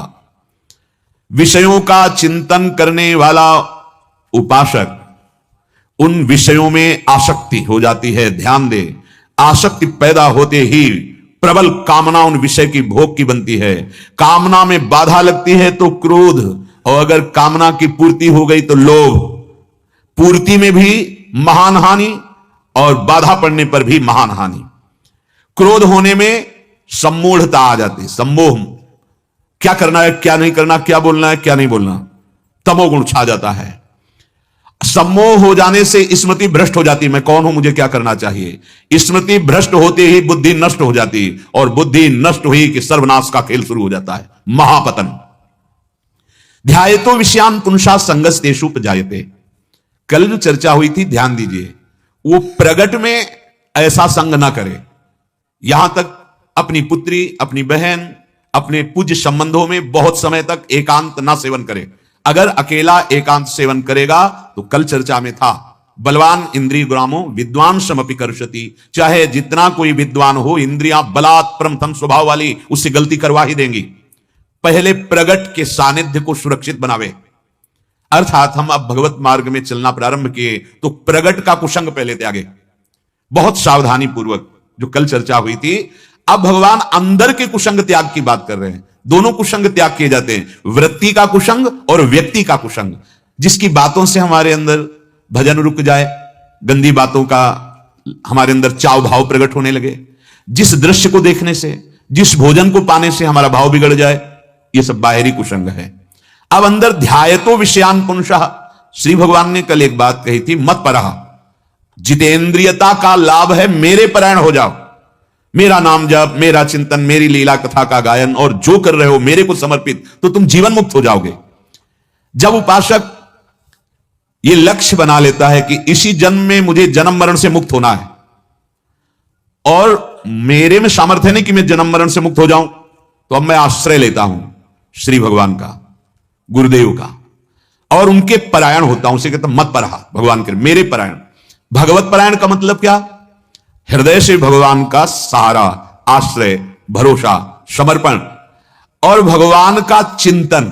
विषयों का चिंतन करने वाला उपासक उन विषयों में आसक्ति हो जाती है। ध्यान दे, आसक्ति पैदा होते ही प्रबल कामना उन विषय की भोग की बनती है। कामना में बाधा लगती है तो क्रोध, और अगर कामना की पूर्ति हो गई तो लोभ। पूर्ति में भी महान हानि और बाधा पड़ने पर भी महान हानि। क्रोध होने में सम्मूढ़ता आ जाती, सम्मोह, क्या करना है क्या नहीं करना, क्या बोलना है क्या नहीं बोलना, तमोगुण छा जाता है। सम्मोह हो जाने से स्मृति भ्रष्ट हो जाती, मैं कौन हूं, मुझे क्या करना चाहिए। स्मृति भ्रष्ट होते ही बुद्धि नष्ट हो जाती, और बुद्धि नष्ट हुई कि सर्वनाश का खेल शुरू हो जाता है, महापतन। ध्यायतो विषयान पुंसा संगस्तेषु उपजायते। कल जो चर्चा हुई थी, ध्यान दीजिए, वो प्रगट में ऐसा संग ना करे। यहां तक अपनी पुत्री, अपनी बहन, अपने पूज्य संबंधों में बहुत समय तक एकांत ना सेवन करे। अगर अकेला एकांत सेवन करेगा तो कल चर्चा में था, बलवान इंद्रिय ग्रामो विद्वान समपि कर्षति। चाहे जितना कोई विद्वान हो, इंद्रियां बलात् प्रमथन स्वभाव वाली उससे गलती करवा ही देंगी। पहले प्रगट के सानिध्य को सुरक्षित बनावे। अर्थात हम अब भगवत मार्ग में चलना प्रारंभ किए तो प्रगट का कुसंग पहले त्यागे, बहुत सावधानी पूर्वक, जो कल चर्चा हुई थी। अब भगवान अंदर के कुसंग त्याग की बात कर रहे हैं। दोनों कुसंग त्याग किए जाते हैं, वृत्ति का कुसंग और व्यक्ति का कुसंग। जिसकी बातों से हमारे अंदर भजन रुक जाए, गंदी बातों का हमारे अंदर चाव भाव प्रकट होने लगे, जिस दृश्य को देखने से, जिस भोजन को पाने से हमारा भाव बिगड़ जाए, ये सब बाहरी कुसंग है। अब अंदर ध्यायतो विषयान पुंसः। श्री भगवान ने कल एक बात कही थी, मत परहा। जितेंद्रियता का लाभ है मेरे परायण हो जाओ, मेरा नाम जप, मेरा चिंतन, मेरी लीला कथा का गायन, और जो कर रहे हो मेरे को समर्पित, तो तुम जीवन मुक्त हो जाओगे। जब उपासक ये लक्ष्य बना लेता है कि इसी जन्म में मुझे जन्म मरण से मुक्त होना है, और मेरे में सामर्थ्य नहीं कि मैं जन्म मरण से मुक्त हो जाऊं, तो अब मैं आश्रय लेता हूं श्री भगवान का, गुरुदेव का, और उनके परायण होता हूं। उसे कहता मत परहा, भगवान के मेरे परायण। भगवत परायण का मतलब क्या? हृदय से भगवान का सहारा, आश्रय, भरोसा, समर्पण और भगवान का चिंतन।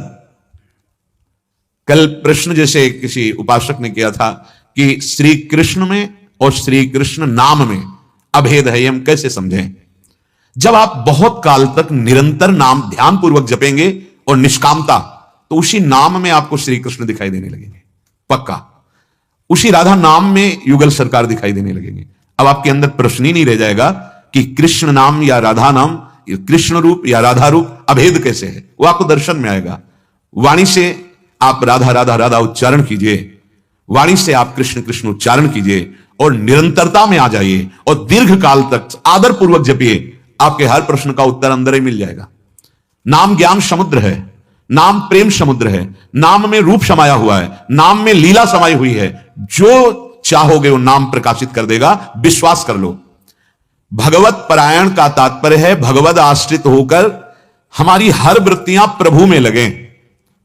कल प्रश्न जैसे किसी उपासक ने किया था कि श्री कृष्ण में और श्री कृष्ण नाम में अभेद है, हम कैसे समझें? जब आप बहुत काल तक निरंतर नाम ध्यानपूर्वक जपेंगे और निष्कामता, तो उसी नाम में आपको श्री कृष्ण दिखाई देने लगेंगे, पक्का। उसी राधा नाम में युगल सरकार दिखाई देने लगेंगे। अब आपके अंदर प्रश्न ही नहीं रह जाएगा कि कृष्ण नाम या राधा नाम, कृष्ण रूप या राधा रूप अभेद कैसे है, वो आपको दर्शन में आएगा। वाणी से आप राधा राधा राधा उच्चारण कीजिए, वाणी से आप कृष्ण कृष्ण उच्चारण कीजिए और निरंतरता में आ जाइए और दीर्घ काल तक आदर पूर्वक जपिए। आपके हर प्रश्न का उत्तर अंदर ही मिल जाएगा। नाम ज्ञान समुद्र है, नाम प्रेम समुद्र है, नाम में रूप समाया हुआ है, नाम में लीला समाई हुई है। जो चाहोगे वो नाम प्रकाशित कर देगा, विश्वास कर लो। भगवत परायण का तात्पर्य है भगवत आश्रित होकर हमारी हर वृत्तियां प्रभु में लगे।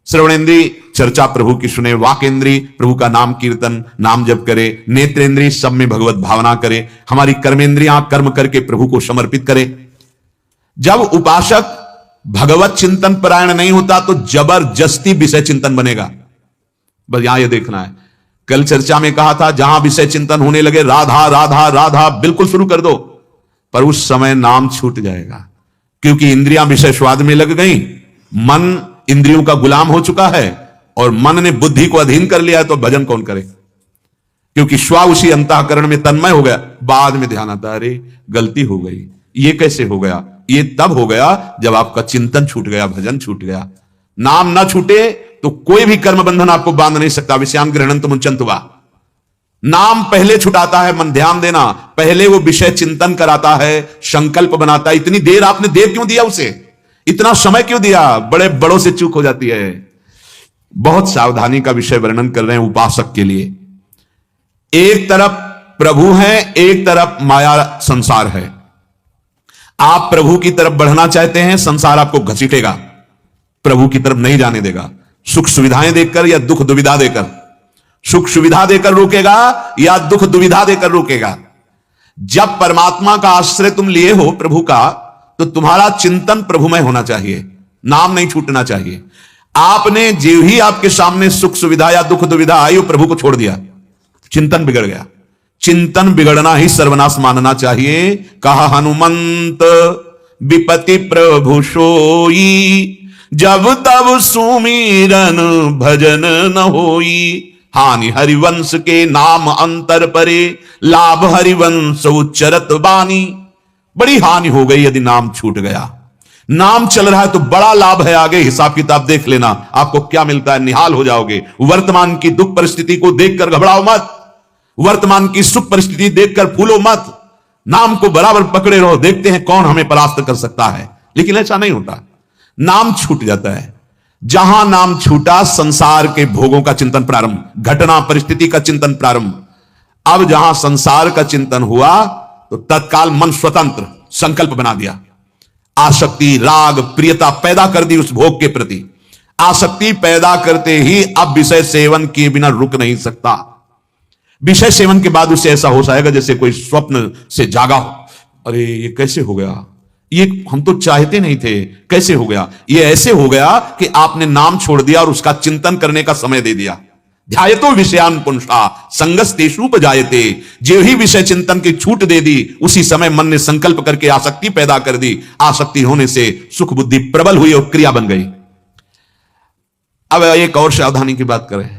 श्रवणेन्द्री चर्चा प्रभु की सुने, वाकेंद्री प्रभु का नाम कीर्तन नाम जप करे, नेत्रेंद्री सब में भगवत भावना करे, हमारी कर्मेंद्रियां कर्म करके प्रभु को समर्पित करे। जब उपासक भगवत चिंतन परायण नहीं होता तो जबरदस्ती विषय चिंतन बनेगा। बस यहां यह देखना है। कल चर्चा में कहा था जहां विषय चिंतन होने लगे राधा राधा राधा बिल्कुल शुरू कर दो, पर उस समय नाम छूट जाएगा, क्योंकि इंद्रियां विषय स्वाद में लग गई, मन इंद्रियों का गुलाम हो चुका है और मन ने बुद्धि को अधीन कर लिया है, तो भजन कौन करे? क्योंकि स्वा उसी अंतःकरण में तन्मय हो गया। बाद में ध्यान आता, अरे गलती हो गई, ये कैसे हो गया? ये तब हो गया जब आपका चिंतन छूट गया, भजन छूट गया। नाम ना छूटे तो कोई भी कर्म बंधन आपको बांध नहीं सकता। विषयान गृहणंत मुंचंतवा, नाम पहले छुटाता है। मन ध्यान देना, पहले वो विषय चिंतन कराता है, संकल्प बनाता है। इतनी देर आपने देर क्यों दिया उसे? इतना समय क्यों दिया? बड़े बड़ों से चूक हो जाती है। बहुत सावधानी का विषय वर्णन कर रहे हैं उपासक के लिए। एक तरफ प्रभु है, एक तरफ माया संसार है। आप प्रभु की तरफ बढ़ना चाहते हैं, संसार आपको घसीटेगा, प्रभु की तरफ नहीं जाने देगा। सुख सुविधाएं देकर या दुख दुविधा देकर, सुख सुविधा देकर रोकेगा या दुख दुविधा देकर रोकेगा। जब परमात्मा का आश्रय तुम लिए हो प्रभु का, तो तुम्हारा चिंतन प्रभुमय होना चाहिए, नाम नहीं छूटना चाहिए। आपने जो ही आपके सामने सुख सुविधा या दुख दुविधा आई, वो प्रभु को छोड़ दिया, चिंतन बिगड़ गया। चिंतन बिगड़ना ही सर्वनाश मानना चाहिए। कहा हनुमंत विपति प्रभु सोई, जब तब सुमीरन भजन न होई। हानि हरिवंश के नाम अंतर परे, लाभ हरिवंश उच्चरत बानी। बड़ी हानि हो गई यदि नाम छूट गया। नाम चल रहा है तो बड़ा लाभ है, आगे हिसाब किताब देख लेना आपको क्या मिलता है, निहाल हो जाओगे। वर्तमान की दुख परिस्थिति को देखकर घबराओ मत, वर्तमान की सुख परिस्थिति देखकर फूलो मत। नाम को बराबर पकड़े रहो, देखते हैं कौन हमें परास्त कर सकता है। लेकिन ऐसा नहीं होता, नाम छूट जाता है। जहां नाम छूटा, संसार के भोगों का चिंतन प्रारंभ, घटना परिस्थिति का चिंतन प्रारंभ। अब जहां संसार का चिंतन हुआ तो तत्काल मन स्वतंत्र संकल्प बना दिया। आसक्ति, राग, प्रियता पैदा कर दी उस भोग के प्रति। आसक्ति पैदा करते ही अब विषय सेवन किए बिना रुक नहीं सकता। विषय सेवन के बाद उसे ऐसा होश आएगा जैसे कोई स्वप्न से जागा हो। अरे ये कैसे हो गया, ये हम तो चाहते नहीं थे, कैसे हो गया? ये ऐसे हो गया कि आपने नाम छोड़ दिया और उसका चिंतन करने का समय दे दिया। ध्यायतो विषयान पुंसा संगस्तेषुपजायते। जो ही विषय चिंतन की छूट दे दी, उसी समय मन ने संकल्प करके आसक्ति पैदा कर दी। आसक्ति होने से सुख बुद्धि प्रबल हुई और क्रिया बन गई। अब एक और सावधानी की बात करें।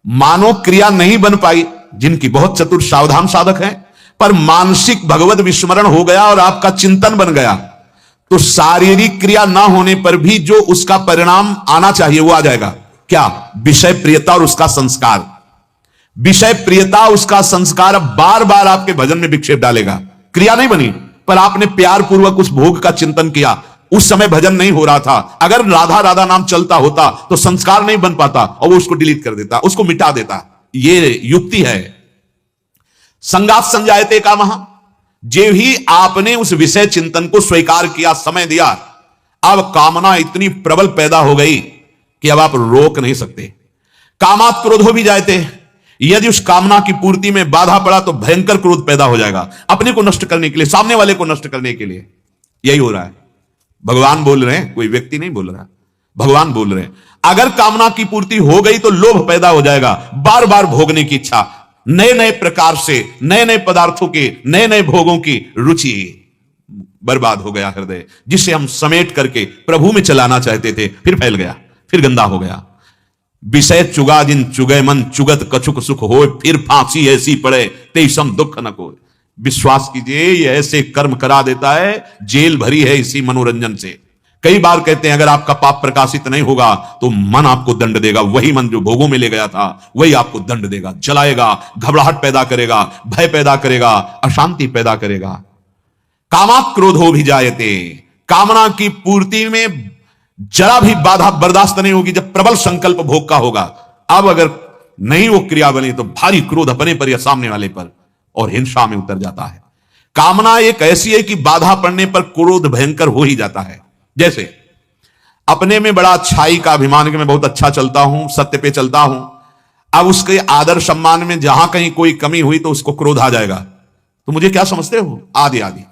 मानो क्रिया नहीं बन पाई, जिनकी बहुत चतुर सावधान साधक है, पर मानसिक भगवत विस्मरण हो गया और आपका चिंतन बन गया, तो शारीरिक क्रिया ना होने पर भी जो उसका परिणाम आना चाहिए वो आ जाएगा। क्या? विषय प्रियता और उसका संस्कार। विषय प्रियता उसका संस्कार अब बार बार आपके भजन में विक्षेप डालेगा। क्रिया नहीं बनी, पर आपने प्यार पूर्वक उस भोग का चिंतन किया। उस समय भजन नहीं हो रहा था। अगर राधा राधा नाम चलता होता तो संस्कार नहीं बन पाता और वो उसको डिलीट कर देता, उसको मिटा देता। ये युक्ति है। संगात संजायते कामः। जे ही आपने उस विषय चिंतन को स्वीकार किया, समय दिया, अब कामना इतनी प्रबल पैदा हो गई कि अब आप रोक नहीं सकते। कामात क्रोधो भी जायते। यदि उस कामना की पूर्ति में बाधा पड़ा तो भयंकर क्रोध पैदा हो जाएगा, अपने को नष्ट करने के लिए, सामने वाले को नष्ट करने के लिए। यही हो रहा है। भगवान बोल रहे हैं, कोई व्यक्ति नहीं बोल रहा, भगवान बोल रहे हैं। अगर कामना की पूर्ति हो गई तो लोभ पैदा हो जाएगा, बार बार भोगने की इच्छा, नए नए प्रकार से, नए नए पदार्थों की, नए नए भोगों की रुचि। बर्बाद हो गया हृदय, जिसे हम समेट करके प्रभु में चलाना चाहते थे, फिर फैल गया, फिर गंदा हो गया। विषय चुगा जिन चुगे मन, चुगत कछुक सुख हो, फिर फांसी ऐसी पड़े तेसम दुख न को। विश्वास कीजिए, ये ऐसे कर्म करा देता है, जेल भरी है इसी मनोरंजन से। कई बार कहते हैं अगर आपका पाप प्रकाशित नहीं होगा तो मन आपको दंड देगा। वही मन जो भोगों में ले गया था वही आपको दंड देगा, जलाएगा, घबराहट पैदा करेगा, भय पैदा करेगा, अशांति पैदा करेगा। कामात् क्रोधो भी जायते, कामना की पूर्ति में जरा भी बाधा बर्दाश्त नहीं होगी जब प्रबल संकल्प भोग का होगा। अब अगर नहीं वो क्रिया बनी तो भारी क्रोध अपने पर या सामने वाले पर, और हिंसा में उतर जाता है। कामना एक ऐसी है कि बाधा पड़ने पर क्रोध भयंकर हो ही जाता है। जैसे अपने में बड़ा अच्छाई का अभिमान कि मैं बहुत अच्छा चलता हूं, सत्य पे चलता हूं, अब उसके आदर सम्मान में जहां कहीं कोई कमी हुई तो उसको क्रोध आ जाएगा, तो मुझे क्या समझते हो, आदि आदि।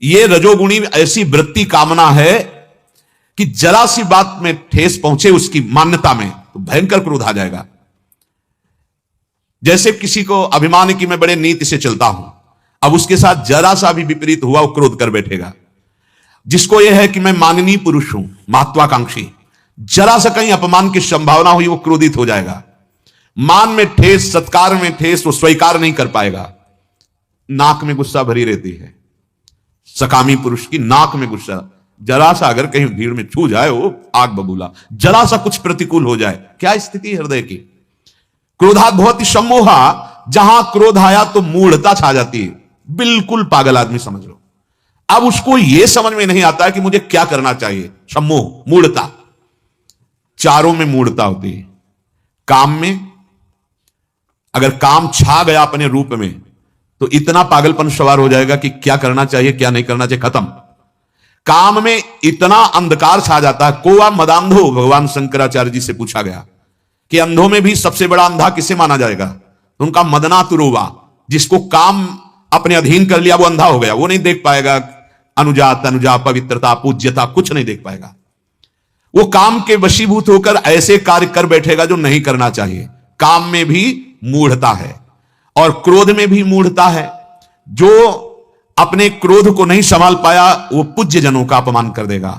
ये रजोगुणी ऐसी वृत्ति कामना है कि जरा सी बात में ठेस पहुंचे उसकी मान्यता में तो भयंकर क्रोध आ जाएगा। जैसे किसी को अभिमान कि मैं बड़े नीति से चलता हूं, अब उसके साथ जरा सा भी विपरीत हुआ वो क्रोध कर बैठेगा। जिसको यह है कि मैं माननीय पुरुष हूं, महत्वाकांक्षी, जरा सा कहीं अपमान की संभावना हुई वो क्रोधित हो जाएगा। मान में ठेस, सत्कार में ठेस वो स्वीकार नहीं कर पाएगा। नाक में गुस्सा भरी रहती है, सकामी पुरुष की नाक में गुस्सा, जरा सा अगर कहीं भीड़ में छू जाए वो आग बबूला, जरा सा कुछ प्रतिकूल हो जाए, क्या स्थिति हृदय की। क्रोधात भवति सम्मोहा, जहां क्रोध आया तो मूढ़ता छा जाती है, बिल्कुल पागल आदमी समझ लो। अब उसको यह समझ में नहीं आता कि मुझे क्या करना चाहिए। सम्मोह, मूढ़ता, चारों में मूढ़ता होती है। काम में अगर काम छा गया अपने रूप में तो इतना पागलपन सवार हो जाएगा कि क्या करना चाहिए क्या नहीं करना चाहिए, खत्म। काम में इतना अंधकार छा जाता है। कोआ मदांधो, भगवान शंकराचार्य जी से पूछा गया कि अंधों में भी सबसे बड़ा अंधा किसे माना जाएगा, तो उनका मदना तुरोवा, जिसको काम अपने अधीन कर लिया वो अंधा हो गया, वो नहीं देख पाएगा अनुजा तनुजा, पवित्रता, पूज्यता, कुछ नहीं देख पाएगा। वो काम के वशीभूत होकर ऐसे कार्य कर बैठेगा जो नहीं करना चाहिए। काम में भी मूढ़ता है और क्रोध में भी मूढ़ता है। जो अपने क्रोध को नहीं संभाल पाया वो पूज्य जनों का अपमान कर देगा,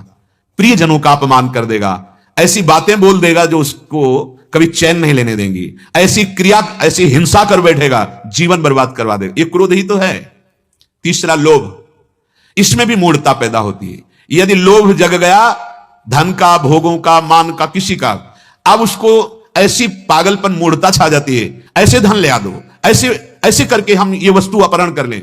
प्रिय जनों का अपमान कर देगा, ऐसी बातें बोल देगा जो उसको कभी चैन नहीं लेने देंगी, ऐसी क्रिया, ऐसी हिंसा कर बैठेगा, जीवन बर्बाद करवा देगा। ये क्रोध ही तो है। तीसरा लोभ, इसमें भी मूढ़ता पैदा होती है। यदि लोभ जग गया धन का, भोगों का, मान का, किसी का, अब उसको ऐसी पागलपन मूढ़ता छा जाती है, ऐसे धन ले आ दो, ऐसे ऐसे करके हम ये वस्तु अपहरण कर लें।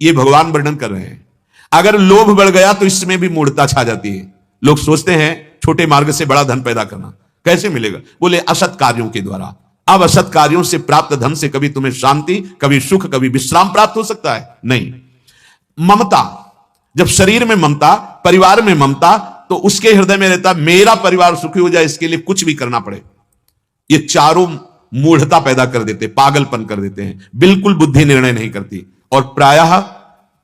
ये भगवान वर्णन कर रहे हैं। अगर लोभ बढ़ गया तो इसमें भी मूढ़ता छा जाती है। लोग सोचते हैं छोटे मार्ग से बड़ा धन पैदा करना कैसे मिलेगा, बोले असत कार्यों के द्वारा। अब असत कार्यों से प्राप्त धन से कभी तुम्हें शांति, कभी सुख, कभी विश्राम प्राप्त हो सकता है? नहीं। ममता, जब शरीर में ममता, परिवार में ममता, तो उसके हृदय में रहता मेरा परिवार सुखी हो जाए, इसके लिए कुछ भी करना पड़े। ये चारों मूढ़ता पैदा कर देते, पागलपन कर देते हैं, बिल्कुल बुद्धि निर्णय नहीं करती। और प्रायः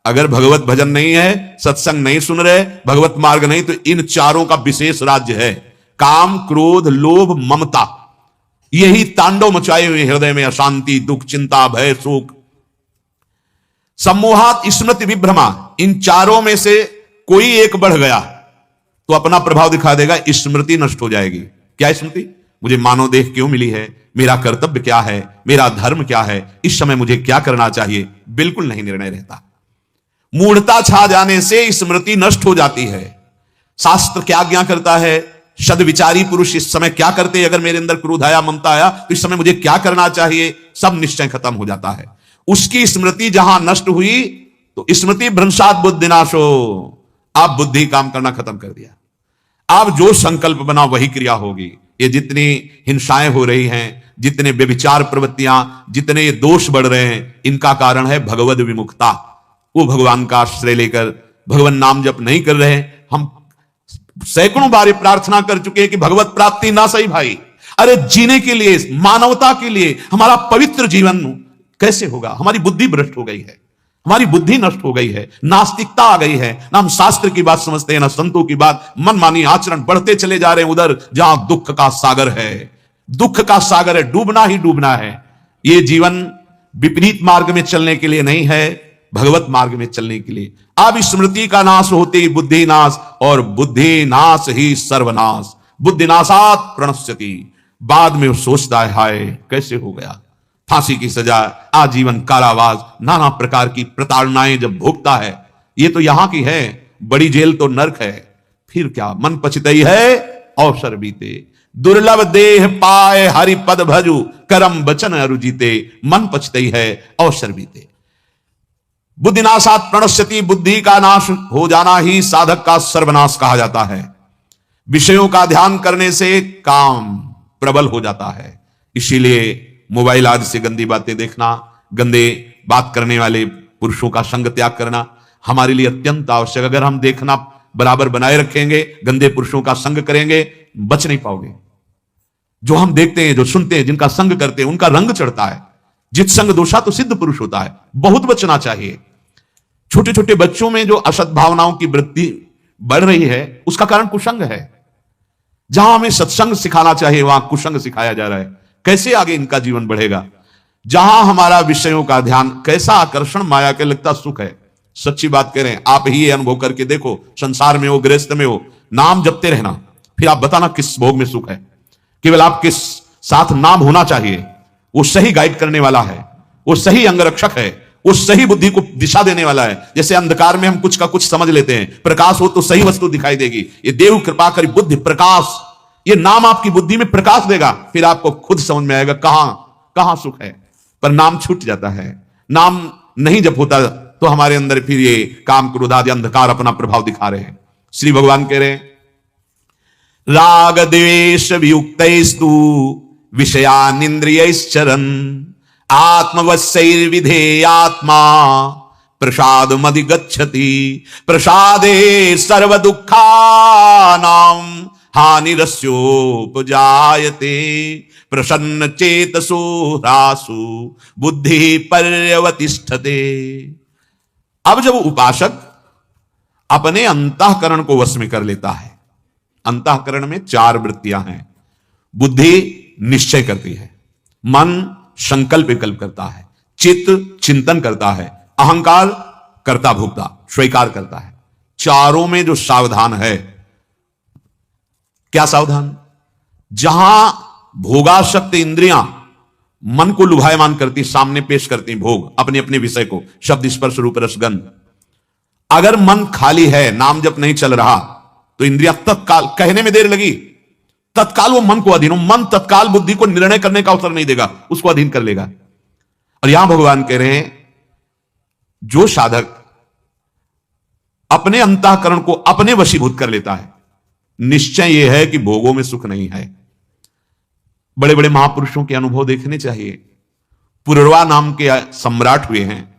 अगर भगवत भजन नहीं है, सत्संग नहीं सुन रहे, भगवत मार्ग नहीं, तो इन चारों का विशेष राज्य है। काम, क्रोध, लोभ, ममता, यही तांडव मचाए हुए हृदय में अशांति, दुख, चिंता, भय, शोक। सम्मोहात स्मृति विभ्रमा, इन चारों में से कोई एक बढ़ गया तो अपना प्रभाव दिखा देगा, स्मृति नष्ट हो जाएगी। क्या स्मृति? मुझे मानव देह क्यों मिली है, मेरा कर्तव्य क्या है, मेरा धर्म क्या है, इस समय मुझे क्या करना चाहिए, बिल्कुल नहीं निर्णय रहता। मूढ़ता छा जाने से स्मृति नष्ट हो जाती है। शास्त्र क्या आज्ञा करता है? सद्विचारी पुरुष इस समय क्या करते, अगर मेरे अंदर क्रोध आया, ममता आया, तो इस समय मुझे क्या करना चाहिए, सब निश्चय खत्म हो जाता है। उसकी स्मृति जहां नष्ट हुई तो स्मृति भ्रंशात बुद्धिनाशो, आप बुद्धि काम करना खत्म कर दिया। आप जो संकल्प बना वही क्रिया होगी। ये जितनी हिंसाएं हो रही हैं, जितने व्यभिचार प्रवृत्तियां, जितने ये दोष बढ़ रहे हैं, इनका कारण है भगवद विमुखता। वो भगवान का आश्रय लेकर भगवान नाम जप नहीं कर रहे। हम सैकड़ों बार प्रार्थना कर चुके हैं कि भगवत प्राप्ति ना सही भाई, अरे जीने के लिए, मानवता के लिए हमारा पवित्र जीवन कैसे होगा? हमारी बुद्धि भ्रष्ट हो गई है, हमारी बुद्धि नष्ट हो गई है, नास्तिकता आ गई है, ना हम शास्त्र की बात समझते हैं ना संतों की बात, मनमानी आचरण बढ़ते चले जा रहे हैं उधर जहां दुख का सागर है। दुख का सागर है, डूबना ही डूबना है। ये जीवन विपरीत मार्ग में चलने के लिए नहीं है, भगवत मार्ग में चलने के लिए। अब स्मृति का नाश होते ही बुद्धि नाश, और बुद्धि नाश ही सर्वनाश। बुद्धिनाशात प्रणश्यति। बाद में वो सोचता है, हाय कैसे हो गया, फांसी की सजा, आजीवन कारावास, नाना प्रकार की प्रताड़नाएं जब भोगता है। ये तो यहां की है, बड़ी जेल तो नरक है। फिर क्या, मन पछतई है अवसर बीते। दुर्लभ देह पाए हरि पद भजु, करम बचन अरुजीते। मन पछतई है अवसर बीते। बुद्धिनाशात प्रणश्यति। बुद्धि का नाश हो जाना ही साधक का सर्वनाश कहा जाता है। विषयों का ध्यान करने से काम प्रबल हो जाता है। इसीलिए मोबाइल आदि से गंदी बातें देखना, गंदे बात करने वाले पुरुषों का संग त्याग करना हमारे लिए अत्यंत आवश्यक। अगर हम देखना बराबर बनाए रखेंगे, गंदे पुरुषों का संग करेंगे, बच नहीं पाओगे। जो हम देखते हैं, जो सुनते हैं, जिनका संग करते हैं, उनका रंग चढ़ता है। जित संग दोषा तो सिद्ध पुरुष होता है। बहुत बचना चाहिए। छोटे छोटे बच्चों में जो असत भावनाओं की वृद्धि बढ़ रही है, उसका कारण कुसंग है। जहां हमें सत्संग सिखाना चाहिए, वहां कुसंग सिखाया जा रहा है। कैसे आगे इनका जीवन बढ़ेगा? जहां हमारा विषयों का ध्यान, कैसा आकर्षण माया के लगता सुख है। सच्ची बात कह रहे हैं, आप ही अनुभव करके देखो। संसार में हो, गृहस्थ में हो, नाम जपते रहना, फिर आप बताना किस भोग में सुख है। केवल आपके साथ नाम होना चाहिए। वो सही गाइड करने वाला है, वो सही अंगरक्षक है, वो सही बुद्धि को दिशा देने वाला है। जैसे अंधकार में हम कुछ का कुछ समझ लेते हैं, प्रकाश हो तो सही वस्तु दिखाई देगी। ये देव कृपा करी बुद्धि प्रकाश, ये नाम आपकी बुद्धि में प्रकाश देगा। फिर आपको खुद समझ में आएगा कहां सुख है। पर नाम छूट जाता है, नाम नहीं जब होता तो हमारे अंदर फिर ये काम क्रोध आदि अंधकार अपना प्रभाव दिखा रहे हैं। श्री भगवान कह रहे हैं, राग द्वेष वियुक्तैस्तु विषयानिंद्रियैश्चरन् आत्मवश्यैर्विधेयात्मा प्रसाद मधिगच्छति। प्रसादे सर्व दुःखानां हानिरस्योपजायते। प्रसन्न चेतसो ह्रासु बुद्धि पर्यवतिष्ठते। अब जब उपासक अपने अंतःकरण को वश में कर लेता है, अंतःकरण में 4 वृत्तियां हैं। बुद्धि निश्चय करती है, मन संकल्प विकल्प करता है, चित्त चिंतन करता है, अहंकार कर्ता भोक्ता स्वीकार करता है। चारों में जो सावधान है, क्या सावधान? जहां भोगासक्त इंद्रियां मन को लुभायमान करती, सामने पेश करती भोग, अपने अपने विषय को, शब्द स्पर्श रूप रस गंध। अगर मन खाली है, नाम जप नहीं चल रहा, तो इंद्रियां तत्काल, कहने में देर लगी, तत्काल वो मन को अधीन, मन तत्काल बुद्धि को निर्णय करने का अवसर नहीं देगा, उसको अधीन कर लेगा। और यहां भगवान कह रहे हैं, जो साधक अपने अंतःकरण को अपने वशीभूत कर लेता है, निश्चय यह है कि भोगों में सुख नहीं है। बड़े बड़े महापुरुषों के अनुभव देखने चाहिए। पुरवा नाम के सम्राट हुए हैं,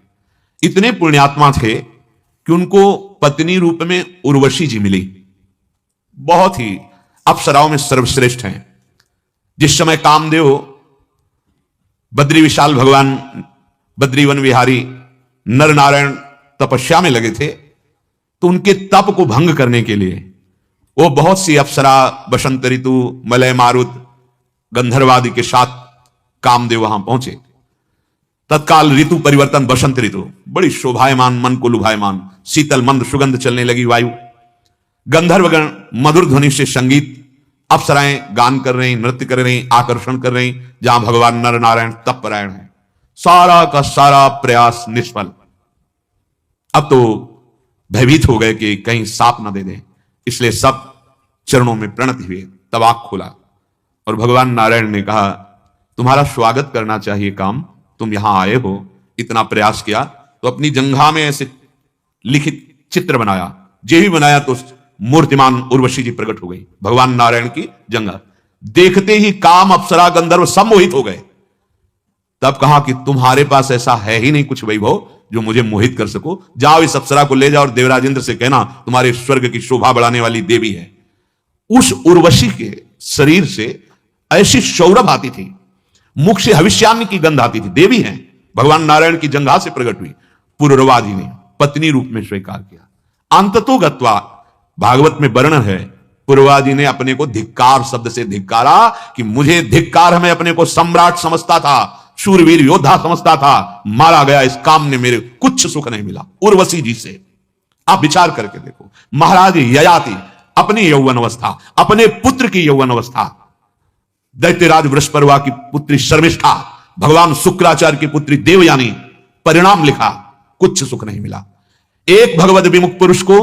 इतने पुण्यात्मा थे कि उनको पत्नी रूप में उर्वशी जी मिली। बहुत ही अप्सराओं में सर्वश्रेष्ठ हैं। जिस समय कामदेव बद्री विशाल भगवान बद्रीवन विहारी नर नारायण तपस्या में लगे थे, तो उनके तप को भंग करने के लिए वो बहुत सी अप्सरा, बसंत ऋतु, मलय मारुत, गंधर्वादि के साथ कामदेव वहां पहुंचे। तत्काल ऋतु परिवर्तन, बसंत ऋतु, बड़ी शोभायमान, मन को लुभायमान, शीतल मंद सुगंध चलने लगी वायु। गंधर्वगण मधुर ध्वनि से संगीत, अप्सराएं गान कर रही, नृत्य कर रही, आकर्षण कर रही, जहां भगवान नर नारायण तपपरायण है। सारा का सारा प्रयास निष्फल। अब तो भयभीत हो गए कि कहीं सांप ना दे दे, इसलिए सब चरणों में प्रणति हुए। तब आंख खोला और भगवान नारायण ने कहा, तुम्हारा स्वागत करना चाहिए काम, तुम यहां आए हो, इतना प्रयास किया। तो अपनी जंघा में ऐसे लिखित चित्र बनाया, जे ही बनाया तो मूर्तिमान उर्वशी जी प्रकट हो गई, भगवान नारायण की जंघा। देखते ही काम, अप्सरा, गंधर्व सब मोहित हो गए। तब कहा कि तुम्हारे पास ऐसा है ही नहीं कुछ वैभव जो मुझे मोहित कर सको। जाओ इस अप्सरा को ले जाओ और देवराजेंद्र से कहना तुम्हारे स्वर्ग की शोभा बढ़ाने वाली देवी है। उस उर्वशी के शरीर से ऐसी सौरभ आती थी, मुख से हविष्यान्न की गंध आती थी। देवी हैं, भगवान नारायण की जंघा से प्रकट हुई, पुरुरवा जी ने पत्नी रूप में स्वीकार किया। अंततो गत्वा, भागवत में वर्णन है, पुरुरवा जी ने अपने को धिक्कार शब्द से धिक्कारा कि मुझे धिक्कार है, मैं अपने को सम्राट समझता था, शूरवीर योद्धा समझता था, मारा गया, इस काम ने मेरे कुछ सुख नहीं मिला। उर्वशी जी से आप विचार करके देखो, महाराज ययाति अपनी यौवन अवस्था, अपने पुत्र की यौवन अवस्था, दैत्यराज वृषपर्वा की पुत्री शर्मिष्ठा, भगवान शुक्राचार्य की पुत्री देवयानी, परिणाम लिखा, कुछ सुख नहीं मिला। एक भगवत विमुख पुरुष को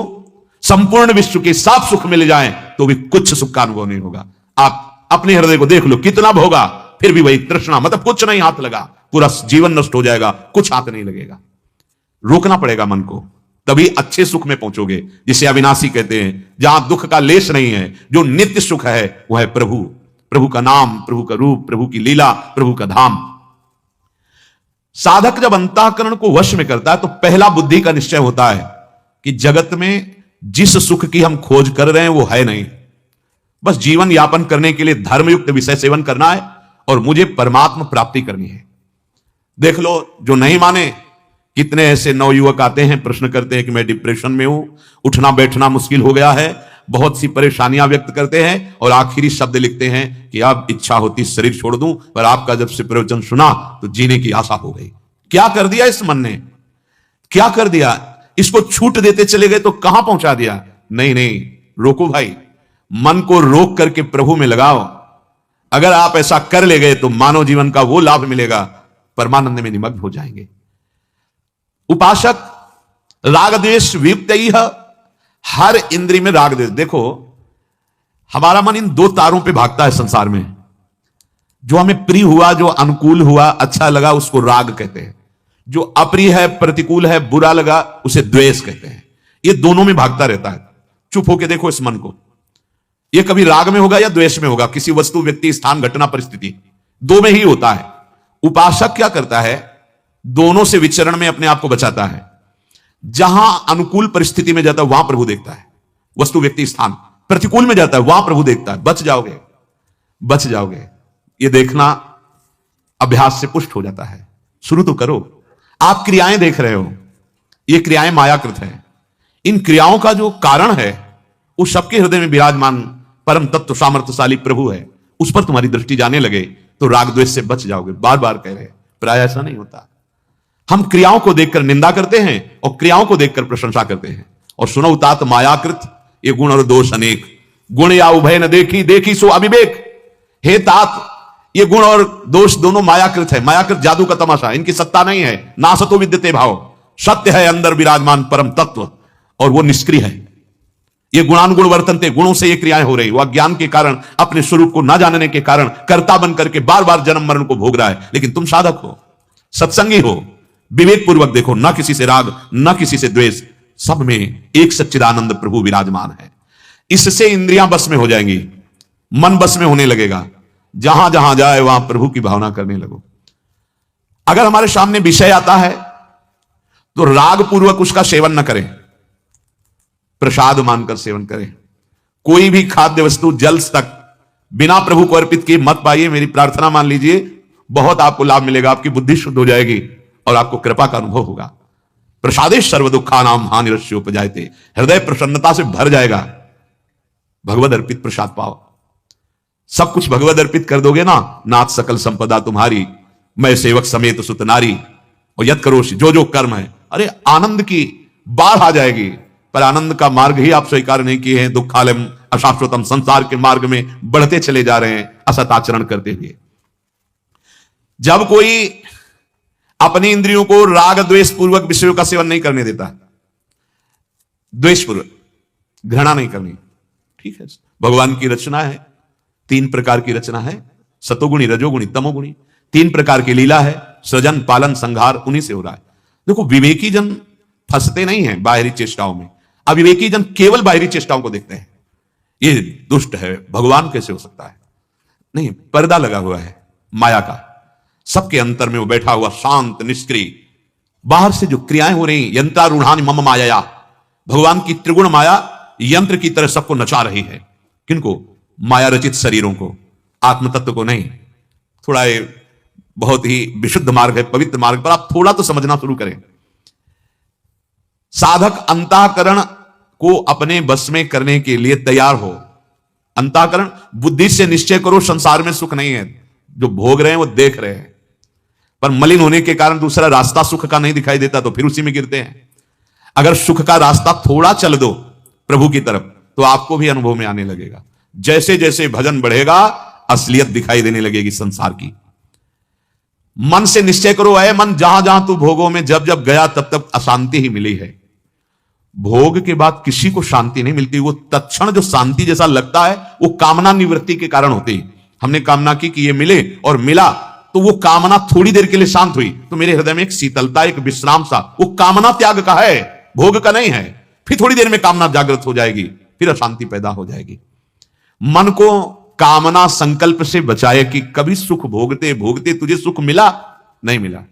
संपूर्ण विश्व के साफ सुख मिल जाए तो भी कुछ सुख का अनुभव नहीं होगा। आप अपने हृदय को देख लो, कितना भोगा, फिर भी वही तृष्णा, मतलब कुछ नहीं हाथ लगा, पूरा जीवन नष्ट हो जाएगा, कुछ हाथ नहीं लगेगा। रोकना पड़ेगा मन को, तभी अच्छे सुख में पहुंचोगे, जिसे अविनाशी कहते हैं, जहां दुख का लेश नहीं है, जो नित्य सुख है वह है प्रभु, प्रभु का नाम, प्रभु का रूप, प्रभु की लीला, प्रभु का धाम। साधक जब अंतःकरण को वश में करता है तो पहला बुद्धि का निश्चय होता है कि जगत में जिस सुख की हम खोज कर रहे हैं वो है नहीं, बस जीवन यापन करने के लिए धर्मयुक्त विषय सेवन करना है और मुझे परमात्मा प्राप्ति करनी है। देख लो, जो नहीं माने, कितने ऐसे नवयुवक आते हैं, प्रश्न करते हैं कि मैं डिप्रेशन में हूं, उठना बैठना मुश्किल हो गया है, बहुत सी परेशानियां व्यक्त करते हैं और आखिरी शब्द लिखते हैं कि अब इच्छा होती शरीर छोड़ दूं, पर आपका जब से प्रवचन सुना तो जीने की आशा हो गई। क्या कर दिया इस मन ने, क्या कर दिया? इसको छूट देते चले गए तो कहां पहुंचा दिया? नहीं नहीं, रोको भाई, मन को रोक करके प्रभु में लगाओ। अगर आप ऐसा कर ले गए तो मानव जीवन का वो लाभ मिलेगा, परमानंद में निमग्न हो जाएंगे। उपासक राग द्वेष वियुक्त, हर इंद्रिय में राग द्वेष। देखो, हमारा मन इन दो तारों पे भागता है संसार में, जो हमें प्रिय हुआ, जो अनुकूल हुआ, अच्छा लगा, उसको राग कहते हैं, जो अप्रिय है, प्रतिकूल है, बुरा लगा, उसे द्वेष कहते हैं। ये दोनों में भागता रहता है। चुप होके देखो इस मन को, ये कभी राग में होगा या द्वेष में होगा, किसी वस्तु, व्यक्ति, स्थान, घटना, परिस्थिति, दो में ही होता है। उपासक क्या करता है? दोनों से विचरण में अपने आप को बचाता है। जहां अनुकूल परिस्थिति में जाता है वहां प्रभु देखता है, वस्तु, व्यक्ति, स्थान। प्रतिकूल में जाता है वहां प्रभु देखता है। बच जाओगे, बच जाओगे। ये देखना अभ्यास से पुष्ट हो जाता है। शुरू तो करो। आप क्रियाएं देख रहे हो, ये क्रियाएं मायाकृत हैं। इन क्रियाओं का जो कारण है वो सबके हृदय में विराजमान परम तत्व सामर्थ्यशाली प्रभु है। उस पर तुम्हारी दृष्टि जाने लगे तो राग द्वेष से बच जाओगे। बार बार कह रहे, प्राय ऐसा नहीं होता। हम क्रियाओं को देखकर निंदा करते हैं और क्रियाओं को देखकर प्रशंसा करते हैं। और सुनो तात मायाकृत, ये गुण और दोष अनेक, गुण या उभय न देखी, देखी सो अविवेक। हे तात, ये गुण और दोष दोनों मायाकृत है। मायाकृत जादू का तमाशा, इनकी सत्ता नहीं है। नासतो विद्यते भाव, सत्य है अंदर विराजमान परम तत्व और वो निष्क्रिय है। ये गुणानुगुण वर्तनते, गुणों से ये क्रियाएं हो रही। वो अज्ञान के कारण, अपने स्वरूप को ना जानने के कारण कर्ता बन करके बार बार जन्म मरण को भोग रहा है। लेकिन तुम साधक हो, सत्संगी हो, विवेक पूर्वक देखो, ना किसी से राग, ना किसी से द्वेष, सब में एक सच्चिदानंद प्रभु विराजमान है। इससे इंद्रियां बस में हो जाएंगी, मन बस में होने लगेगा। जहां जहां जाए वहां प्रभु की भावना करने लगो। अगर हमारे सामने विषय आता है तो राग पूर्वक उसका सेवन न करें, प्रसाद मानकर सेवन करें। कोई भी खाद्य वस्तु, जल तक बिना प्रभु को अर्पित किए मत पाइए। मेरी प्रार्थना मान लीजिए, बहुत आपको लाभ मिलेगा, आपकी बुद्धि शुद्ध हो जाएगी और आपको कृपा का अनुभव होगा। प्रसादे सर्व दुखा नाम हानिरस्य उपजायते, हृदय प्रसन्नता से भर जाएगा। भगवद अर्पित प्रसाद पाओ, सब कुछ भगवद अर्पित कर दोगे ना, नाथ सकल संपदा तुम्हारी, मैं सेवक समेत सुत नारी, और यद करो जो जो कर्म है। अरे आनंद की बाढ़ आ जाएगी। पर आनंद का मार्ग ही आप स्वीकार नहीं किए हैं। दुखालयम अशाश्वतम, संसार के मार्ग में बढ़ते चले जा रहे हैं असत आचरण करते हुए। जब कोई अपनी इंद्रियों को राग द्वेष पूर्वक विषयों का सेवन नहीं करने देता, द्वेष पूर्वक, घृणा नहीं करनी, ठीक है। भगवान की रचना है, 3 प्रकार की रचना है, सतोगुणी, रजोगुणी, तमोगुणी। 3 प्रकार की लीला है, सृजन, पालन, संहार उन्हीं से हो रहा है। देखो, विवेकी जन फंसते नहीं हैं बाहरी चेष्टाओं में। अविवेकी जन केवल बाहरी चेष्टाओं को देखते हैं। ये दुष्ट है, भगवान कैसे हो सकता है? नहीं, पर्दा लगा हुआ है माया का। सबके अंतर में वो बैठा हुआ शांत निष्क्रिय, बाहर से जो क्रियाएं हो रही, यंत्रारूढ़ानि मम माया, भगवान की त्रिगुण माया यंत्र की तरह सबको नचा रही है। किनको? माया रचित शरीरों को। आत्म तत्व को नहीं। थोड़ा ये बहुत ही विशुद्ध मार्ग है, पवित्र मार्ग पर आप थोड़ा तो समझना शुरू करें। साधक अंतःकरण को अपने बस में करने के लिए तैयार हो। अंतःकरण, बुद्धि से निश्चय करो संसार में सुख नहीं है, जो भोग रहे हैं वो देख रहे हैं, पर मलिन होने के कारण दूसरा रास्ता सुख का नहीं दिखाई देता तो फिर उसी में गिरते हैं। अगर सुख का रास्ता थोड़ा चल दो प्रभु की तरफ तो आपको भी अनुभव में आने लगेगा। जैसे जैसे भजन बढ़ेगा असलियत दिखाई देने लगेगी संसार की। मन से निश्चय करो, ऐ मन जहां जहां तू भोगों में जब जब गया तब तब अशांति ही मिली है। भोग के बाद किसी को शांति नहीं मिलती। वो तत्क्षण जो शांति जैसा लगता है वो कामना निवृत्ति के कारण होती है। हमने कामना की कि ये मिले और मिला तो वो कामना थोड़ी देर के लिए शांत हुई तो मेरे हृदय में एक शीतलता, एक विश्राम सा, वो कामना त्याग का है, भोग का नहीं है। फिर थोड़ी देर में कामना जागृत हो जाएगी, फिर अशांति पैदा हो जाएगी। मन को कामना संकल्प से बचाए कि कभी सुख भोगते भोगते तुझे सुख मिला नहीं मिला।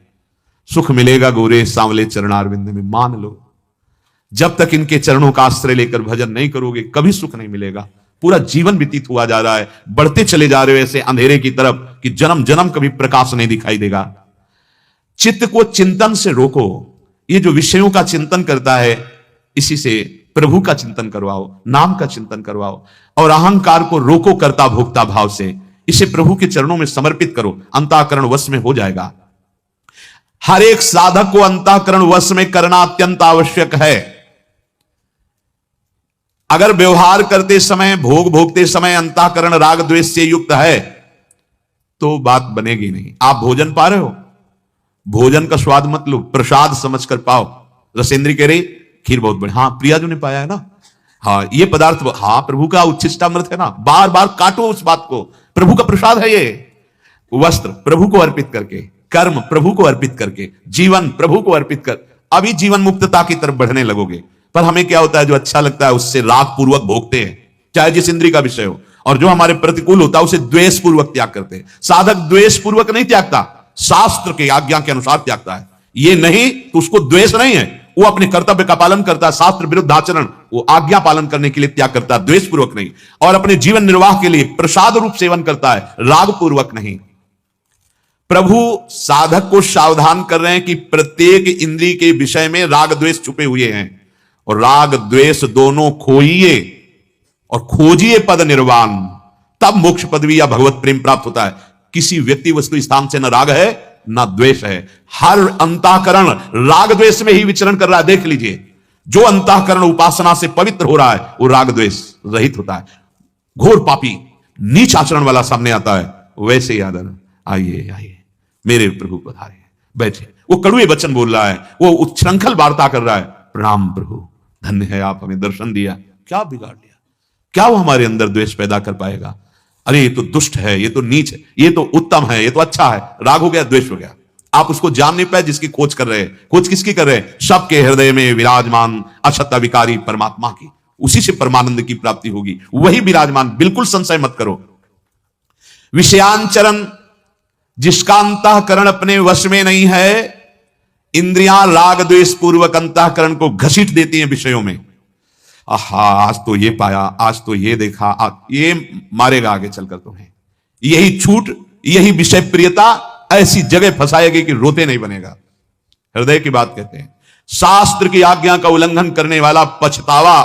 सुख मिलेगा गोरे सांवले चरणारविंद में, मान लो। जब तक इनके चरणों का आश्रय लेकर भजन नहीं करोगे कभी सुख नहीं मिलेगा। पूरा जीवन व्यतीत हुआ जा रहा है, बढ़ते चले जा रहे हो ऐसे अंधेरे की तरफ कि जन्म जन्म कभी प्रकाश नहीं दिखाई देगा। चित्त को चिंतन से रोको। ये जो विषयों का चिंतन करता है इसी से प्रभु का चिंतन करवाओ, नाम का चिंतन करवाओ, और अहंकार को रोको कर्ता भोक्ता भाव से। इसे प्रभु के चरणों में समर्पित करो, अंतःकरण वश में हो जाएगा। हर एक साधक को अंतःकरण वश में करना अत्यंत आवश्यक है। अगर व्यवहार करते समय, भोग भोगते समय अंतःकरण राग द्वेष से युक्त है तो बात बनेगी नहीं। आप भोजन पा रहे हो, भोजन का स्वाद मत लो, प्रसाद समझकर पाओ। रसेंद्री कह रही खीर बहुत बढ़िया, हाँ प्रिया जो ने पाया है ना, हाँ ये पदार्थ, हाँ प्रभु का उच्छिष्टामृत है ना, बार बार काटो उस बात को, प्रभु का प्रसाद है ये। वस्त्र प्रभु को अर्पित करके, कर्म प्रभु को अर्पित करके, जीवन प्रभु को अर्पित कर, अभी जीवन मुक्तता की तरफ बढ़ने लगोगे। पर हमें क्या होता है, जो अच्छा लगता है उससे राग पूर्वक भोगते हैं, चाहे जिस इंद्रिय का विषय हो, और जो हमारे प्रतिकूल होता है उसे द्वेष पूर्वक त्याग करते हैं। साधक द्वेष पूर्वक नहीं त्यागता, शास्त्र के आज्ञा के अनुसार त्यागता है। ये नहीं तो उसको द्वेष नहीं है, वो अपने कर्तव्य का पालन करता है, शास्त्र विरुद्ध आचरण वो आज्ञा पालन करने के लिए त्याग करता है, द्वेष पूर्वक नहीं। और अपने जीवन निर्वाह के लिए प्रसाद रूप सेवन करता है, राग पूर्वक नहीं। प्रभु साधक को सावधान कर रहे हैं कि प्रत्येक इंद्रिय के विषय में राग द्वेष छुपे हुए हैं, और राग द्वेष दोनों खोइए और खोजिए पद निर्वाण, तब मोक्ष पदवी या भगवत प्रेम प्राप्त होता है। किसी व्यक्ति वस्तु स्थान से न राग है न द्वेष है। हर अंतःकरण राग द्वेष में ही विचरण कर रहा है। देख लीजिए, जो अंतःकरण उपासना से पवित्र हो रहा है वो राग द्वेष रहित होता है। घोर पापी नीच आचरण वाला सामने आता है, वैसे ही आदर, आइए आइए मेरे प्रभु पधारे, बैठे। वो कड़ुए वचन बोल रहा है, वो उच्छृंखल वार्ता कर रहा है, प्रणाम प्रभु, धन्य है आप हमें दर्शन दिया। क्या बिगाड़ लिया? क्या वो हमारे अंदर द्वेष पैदा कर पाएगा? अरे ये तो दुष्ट है, ये तो नीच है, ये तो उत्तम है, ये तो अच्छा है। राग हो गया, द्वेष हो गया। आप उसको जान नहीं पाए जिसकी खोज कर रहे हैं। खोज किसकी कर रहे हैं? सबके हृदय में विराजमान अछत विकारी परमात्मा की। उसी से परमानंद की प्राप्ति होगी, वही विराजमान, बिल्कुल संशय मत करो। विषयांचरण, जिसका अंतःकरण अपने वश में नहीं है, इंद्रियां राग द्वेष पूर्वक अंतःकरण को घसीट देती हैं विषयों में। आहा, आज तो ये पाया, आज तो ये देखा, ये मारेगा आगे चलकर तुम्हें। यही छूट, यही विषय प्रियता ऐसी जगह फंसाएगी कि रोते नहीं बनेगा। हृदय की बात कहते हैं। शास्त्र की आज्ञा का उल्लंघन करने वाला पछतावा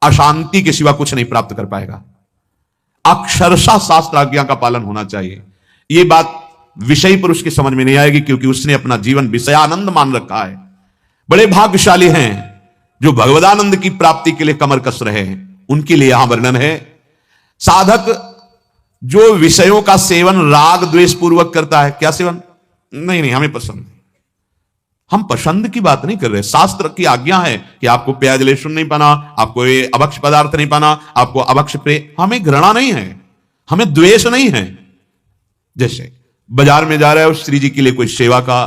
अशांति के सिवा कुछ नहीं प्राप्त कर पाएगा। अक्षरशः शास्त्र आज्ञा का पालन होना चाहिए। यह बात विषयी पुरुष की समझ में नहीं आएगी, क्योंकि उसने अपना जीवन विषयानंद मान रखा है। बड़े भाग्यशाली हैं जो भगवदानंद की प्राप्ति के लिए कमर कस रहे हैं, उनके लिए यहां वर्णन है। साधक जो विषयों का सेवन राग द्वेष पूर्वक करता है, क्या सेवन? नहीं नहीं, हमें पसंद नहीं। हम पसंद की बात नहीं कर रहे। शास्त्र की आज्ञा है कि आपको प्याज लहसुन नहीं पाना, आपको ये अभक्ष पदार्थ नहीं पाना, आपको अभक्ष प्रेय। हमें घृणा नहीं है, हमें द्वेष नहीं है। जैसे बाजार में जा रहे हो श्री जी के लिए कोई सेवा का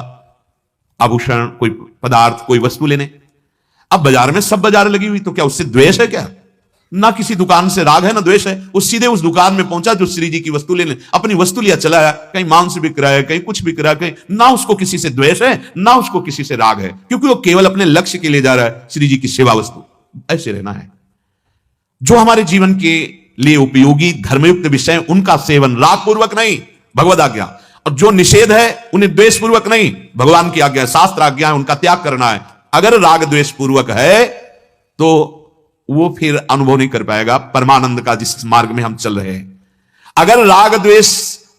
आभूषण, कोई पदार्थ, कोई वस्तु लेने, अब बाजार में सब बाजार लगी हुई, तो क्या उससे द्वेष है? क्या ना किसी दुकान से राग है ना द्वेष है। वो सीधे उस दुकान में पहुंचा जो श्री जी की वस्तु लेने, अपनी वस्तु लिया, चला आया। कहीं मांस बिक रहा है, कहीं कुछ बिक रहा है, कहीं ना उसको किसी से द्वेष है ना उसको किसी से राग है, क्योंकि वो केवल अपने लक्ष्य के लिए जा रहा है, श्री जी की सेवा वस्तु। ऐसे रहना है। जो हमारे जीवन के लिए उपयोगी धर्मयुक्त विषय उनका सेवन राग पूर्वक नहीं, भगवद आज्ञा, और जो निषेध है उन्हें द्वेष पूर्वक नहीं, भगवान की आज्ञा, शास्त्र आज्ञा है, उनका त्याग करना है। अगर राग द्वेष पूर्वक है तो वो फिर अनुभव नहीं कर पाएगा परमानंद का, जिस मार्ग में हम चल रहे हैं। अगर राग द्वेष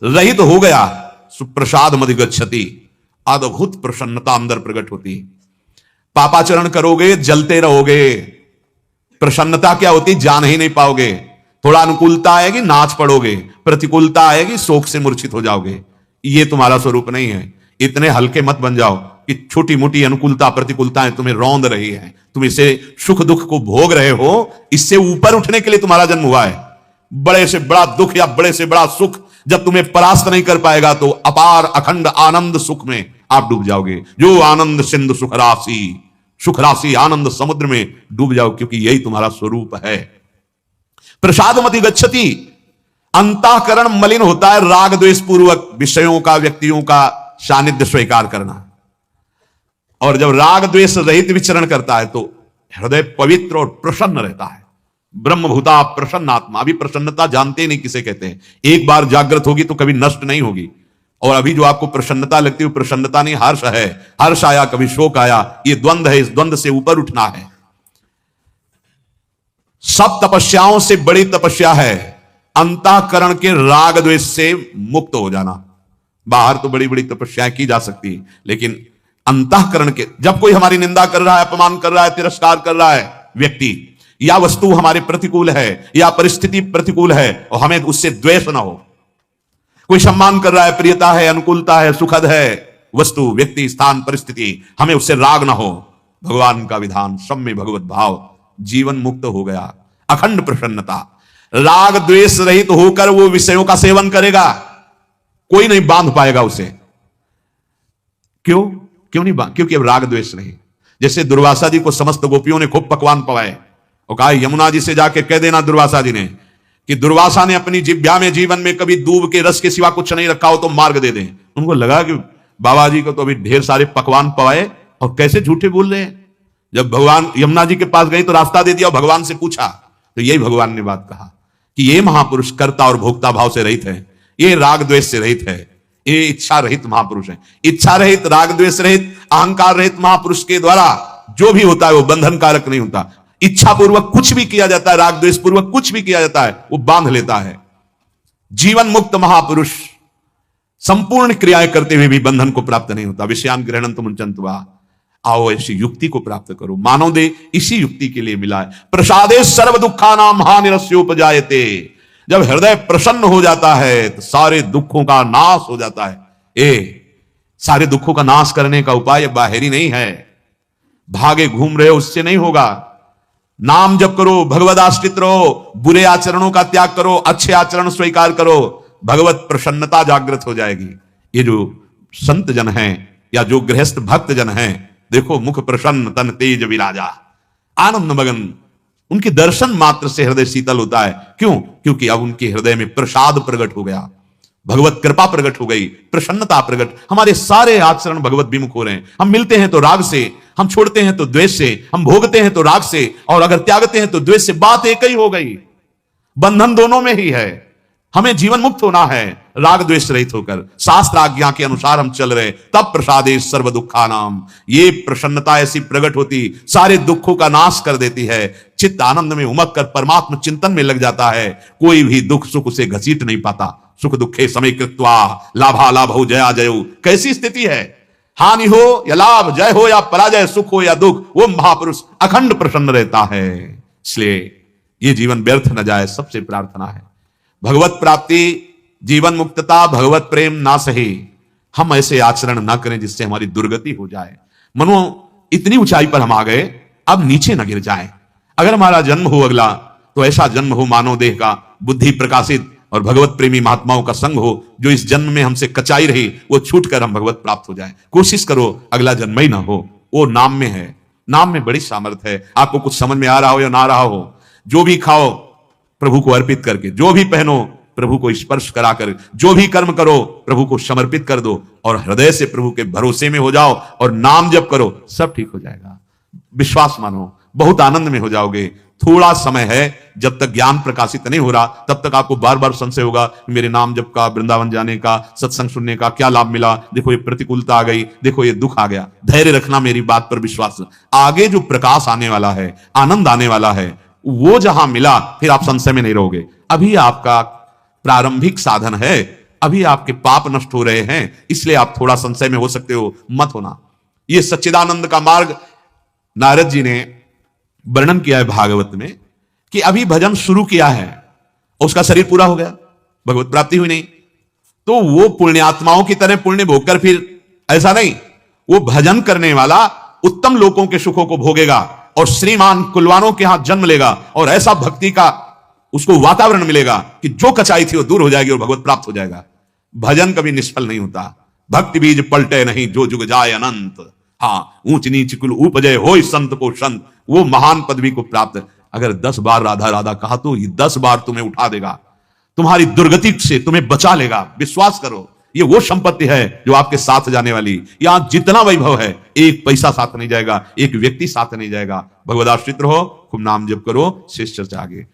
रहित हो गया, सुप्रसाद मधिगच्छति, अद्भुत प्रसन्नता अंदर प्रकट होती। पापाचरण करोगे, जलते रहोगे, प्रसन्नता क्या होती जान ही नहीं पाओगे। थोड़ा अनुकूलता आएगी, नाच पड़ोगे, प्रतिकूलता आएगी, शोक से मूर्छित हो जाओगे। ये तुम्हारा स्वरूप नहीं है। इतने हल्के मत बन जाओ कि छोटी मोटी अनुकूलता प्रतिकूलताएं तुम्हें रौंद रही है, तुम इसे सुख दुख को भोग रहे हो। इससे ऊपर उठने के लिए तुम्हारा जन्म हुआ है। बड़े से बड़ा दुख या बड़े से बड़ा सुख जब तुम्हें परास्त नहीं कर पाएगा तो अपार अखंड आनंद सुख में आप डूब जाओगे। जो आनंद सिंधु सुख राशि आनंद समुद्र में डूब जाओ, क्योंकि यही तुम्हारा स्वरूप है। प्रसाद मति गच्छति, अंतःकरण मलिन होता है राग द्वेष पूर्वक विषयों का, व्यक्तियों का सानिध्य स्वीकार करना। और जब राग द्वेष रहित विचरण करता है तो हृदय पवित्र और प्रसन्न रहता है। ब्रह्मभूता प्रसन्न आत्मा। अभी प्रसन्नता जानते ही नहीं किसे कहते हैं। एक बार जागृत होगी तो कभी नष्ट नहीं होगी। और अभी जो आपको प्रसन्नता लगती है, प्रसन्नता नहीं, हर्ष है। हर्ष आया कभी शोक आया, ये द्वंद्व है। इस द्वंद्व से ऊपर उठना है। सब तपस्याओं से बड़ी तपस्या है अंतःकरण के राग द्वेष से मुक्त हो जाना। बाहर तो बड़ी बड़ी तपस्याएं की जा सकती है, लेकिन अंतःकरण के, जब कोई हमारी निंदा कर रहा है, अपमान कर रहा है, तिरस्कार कर रहा है, व्यक्ति या वस्तु हमारे प्रतिकूल है या परिस्थिति प्रतिकूल है और हमें उससे द्वेष ना हो। कोई सम्मान कर रहा है, प्रियता है, अनुकूलता है, सुखद है, वस्तु, व्यक्ति, स्थान, परिस्थिति, हमें उससे राग ना हो। भगवान का विधान, सब में भगवत भाव, जीवन मुक्त हो गया, अखंड प्रसन्नता। राग द्वेष रहित होकर वो विषयों का सेवन करेगा, कोई नहीं बांध पाएगा उसे। क्यों नहीं बांध? क्योंकि अब राग द्वेष नहीं। जैसे दुर्वासा जी को समस्त गोपियों ने खूब पकवान पवाए और कहा यमुना जी से जाके कह देना दुर्वासा जी ने कि दुर्वासा ने अपनी जिह्वा में जीवन में कभी दूब के रस के सिवा कुछ नहीं रखा हो तो मार्ग दे दें। उनको लगा कि बाबा जी को तो अभी ढेर सारे पकवान पवाए और कैसे झूठे बोल रहे हैं। जब भगवान यमुना जी के पास गई तो रास्ता दे दिया और भगवान से पूछा तो यही भगवान ने बात कहा कि ये महापुरुष कर्ता और भोक्ता भाव से रहित है, ये राग द्वेष से रहित है, ये इच्छा रहित महापुरुष है। इच्छा रहित, राग द्वेष रहित, अहंकार रहित महापुरुष के द्वारा जो भी होता है वो बंधन कारक नहीं होता। इच्छा पूर्वक कुछ भी किया जाता है, राग द्वेष पूर्वक कुछ भी किया जाता है, वो बांध लेता है। जीवन मुक्त महापुरुष संपूर्ण क्रियाएं करते हुए भी बंधन को प्राप्त नहीं होता। विषयान गृहणंत मुंचन्त्वा, आओ ऐसी युक्ति को प्राप्त करो। मानव दे इसी युक्ति के लिए मिला है। प्रसादे सर्व दुखानाम हानिरस्योपजायते। जब हृदय प्रसन्न हो जाता है तो सारे दुखों का नाश हो जाता है। सारे दुखों का नाश करने का उपाय बाहरी नहीं है, भागे घूम रहे हो उससे नहीं होगा। नाम जप करो, भगवद आश्रित रहो, बुरे आचरणों का त्याग करो, अच्छे आचरण स्वीकार करो, भगवत प्रसन्नता जागृत हो जाएगी। ये जो संत जन हैं या जो गृहस्थ भक्त जन हैं, देखो मुख प्रसन्न तन तेज विराजा, आनंद मगन, उनके दर्शन मात्र से हृदय शीतल होता है। क्यों? क्योंकि अब उनके हृदय में प्रसाद प्रकट हो गया, भगवत कृपा प्रकट हो गई, प्रसन्नता प्रकट। हमारे सारे आचरण भगवत विमुख हो रहे हैं। हम मिलते हैं तो राग से, हम छोड़ते हैं तो द्वेष से, हम भोगते हैं तो राग से, और अगर त्यागते हैं तो द्वेष से। बात एक ही हो गई, बंधन दोनों में ही है। हमें जीवन मुक्त होना है राग द्वेष रहित होकर, शास्त्र आज्ञा के अनुसार हम चल रहे, तब प्रसादे सर्व दुखानाम। ये प्रसन्नता ऐसी प्रकट होती, सारे दुखों का नाश कर देती है। चित्त आनंद में उमक कर परमात्मा चिंतन में लग जाता है। कोई भी दुख सुख उसे घसीट नहीं पाता। सुख दुखे समय कृत्वा लाभा लाभ हो जया जयो। कैसी स्थिति है, हानि हो या लाभ, जय हो या पराजय, सुख हो या दुख, वो महापुरुष अखंड प्रसन्न रहता है। इसलिए ये जीवन व्यर्थ न जाए, सबसे प्रार्थना है भगवत प्राप्ति, जीवन मुक्तता, भगवत प्रेम ना सही। हम ऐसे आचरण ना करें जिससे हमारी दुर्गति हो जाए। मनो इतनी ऊंचाई पर हम आ गए, अब नीचे न गिर जाए। अगर हमारा जन्म हो अगला तो ऐसा जन्म हो मानव देह का, बुद्धि प्रकाशित और भगवत प्रेमी महात्माओं का संग हो, जो इस जन्म में हमसे कचाई रही वो छूट कर हम भगवत प्राप्त हो जाए। कोशिश करो अगला जन्म ही ना हो। वो नाम में है, नाम में बड़ी सामर्थ्य है। आपको कुछ समझ में आ रहा हो या ना रहा हो, जो भी खाओ प्रभु को अर्पित करके, जो भी पहनो प्रभु को स्पर्श कराकर, जो भी कर्म करो प्रभु को समर्पित कर दो और हृदय से प्रभु के भरोसे में हो जाओ और नाम जप करो, सब ठीक हो जाएगा। विश्वास मानो, बहुत आनंद में हो जाओगे। थोड़ा समय है, जब तक ज्ञान प्रकाशित नहीं हो रहा तब तक आपको बार बार संशय होगा, मेरे नाम जप का, वृंदावन जाने का, सत्संग सुनने का क्या लाभ मिला, देखो ये प्रतिकूलता आ गई, देखो ये दुख आ गया। धैर्य रखना, मेरी बात पर विश्वास। आगे जो प्रकाश आने वाला है, आनंद आने वाला है, वो जहां मिला फिर आप संशय में नहीं रहोगे। अभी आपका प्रारंभिक साधन है, अभी आपके पाप नष्ट हो रहे हैं, इसलिए आप थोड़ा संशय में हो सकते हो, मत होना। यह सच्चिदानंद का मार्ग नारद जी ने वर्णन किया है भागवत में कि अभी भजन शुरू किया है और उसका शरीर पूरा हो गया, भगवत प्राप्ति हुई नहीं, तो वो पुण्यात्माओं की तरह पुण्य भोगकर फिर ऐसा नहीं, वो भजन करने वाला उत्तम लोकों के सुखों को भोगेगा और श्रीमान कुलवानों के यहां जन्म लेगा और ऐसा भक्ति का उसको वातावरण मिलेगा कि जो कचाई थी वो दूर हो जाएगी और भगवत प्राप्त हो जाएगा। भजन कभी निष्फल नहीं होता। भक्ति बीज पलटे नहीं जो जुग जाए अनंत। हाँ, ऊंच नीच कुल उपजय हो संत को संत, वो महान पदवी को प्राप्त। अगर 10 बार राधा राधा कहा तो ये 10 बार तुम्हें उठा देगा, तुम्हारी दुर्गति से तुम्हें बचा लेगा। विश्वास करो, ये वो संपत्ति है जो आपके साथ जाने वाली। यहां जितना वैभव है, एक पैसा साथ नहीं जाएगा, एक व्यक्ति साथ नहीं जाएगा। भगवदाश्रित रहो, खूब नाम जप करो, शेष चर्चा आगे।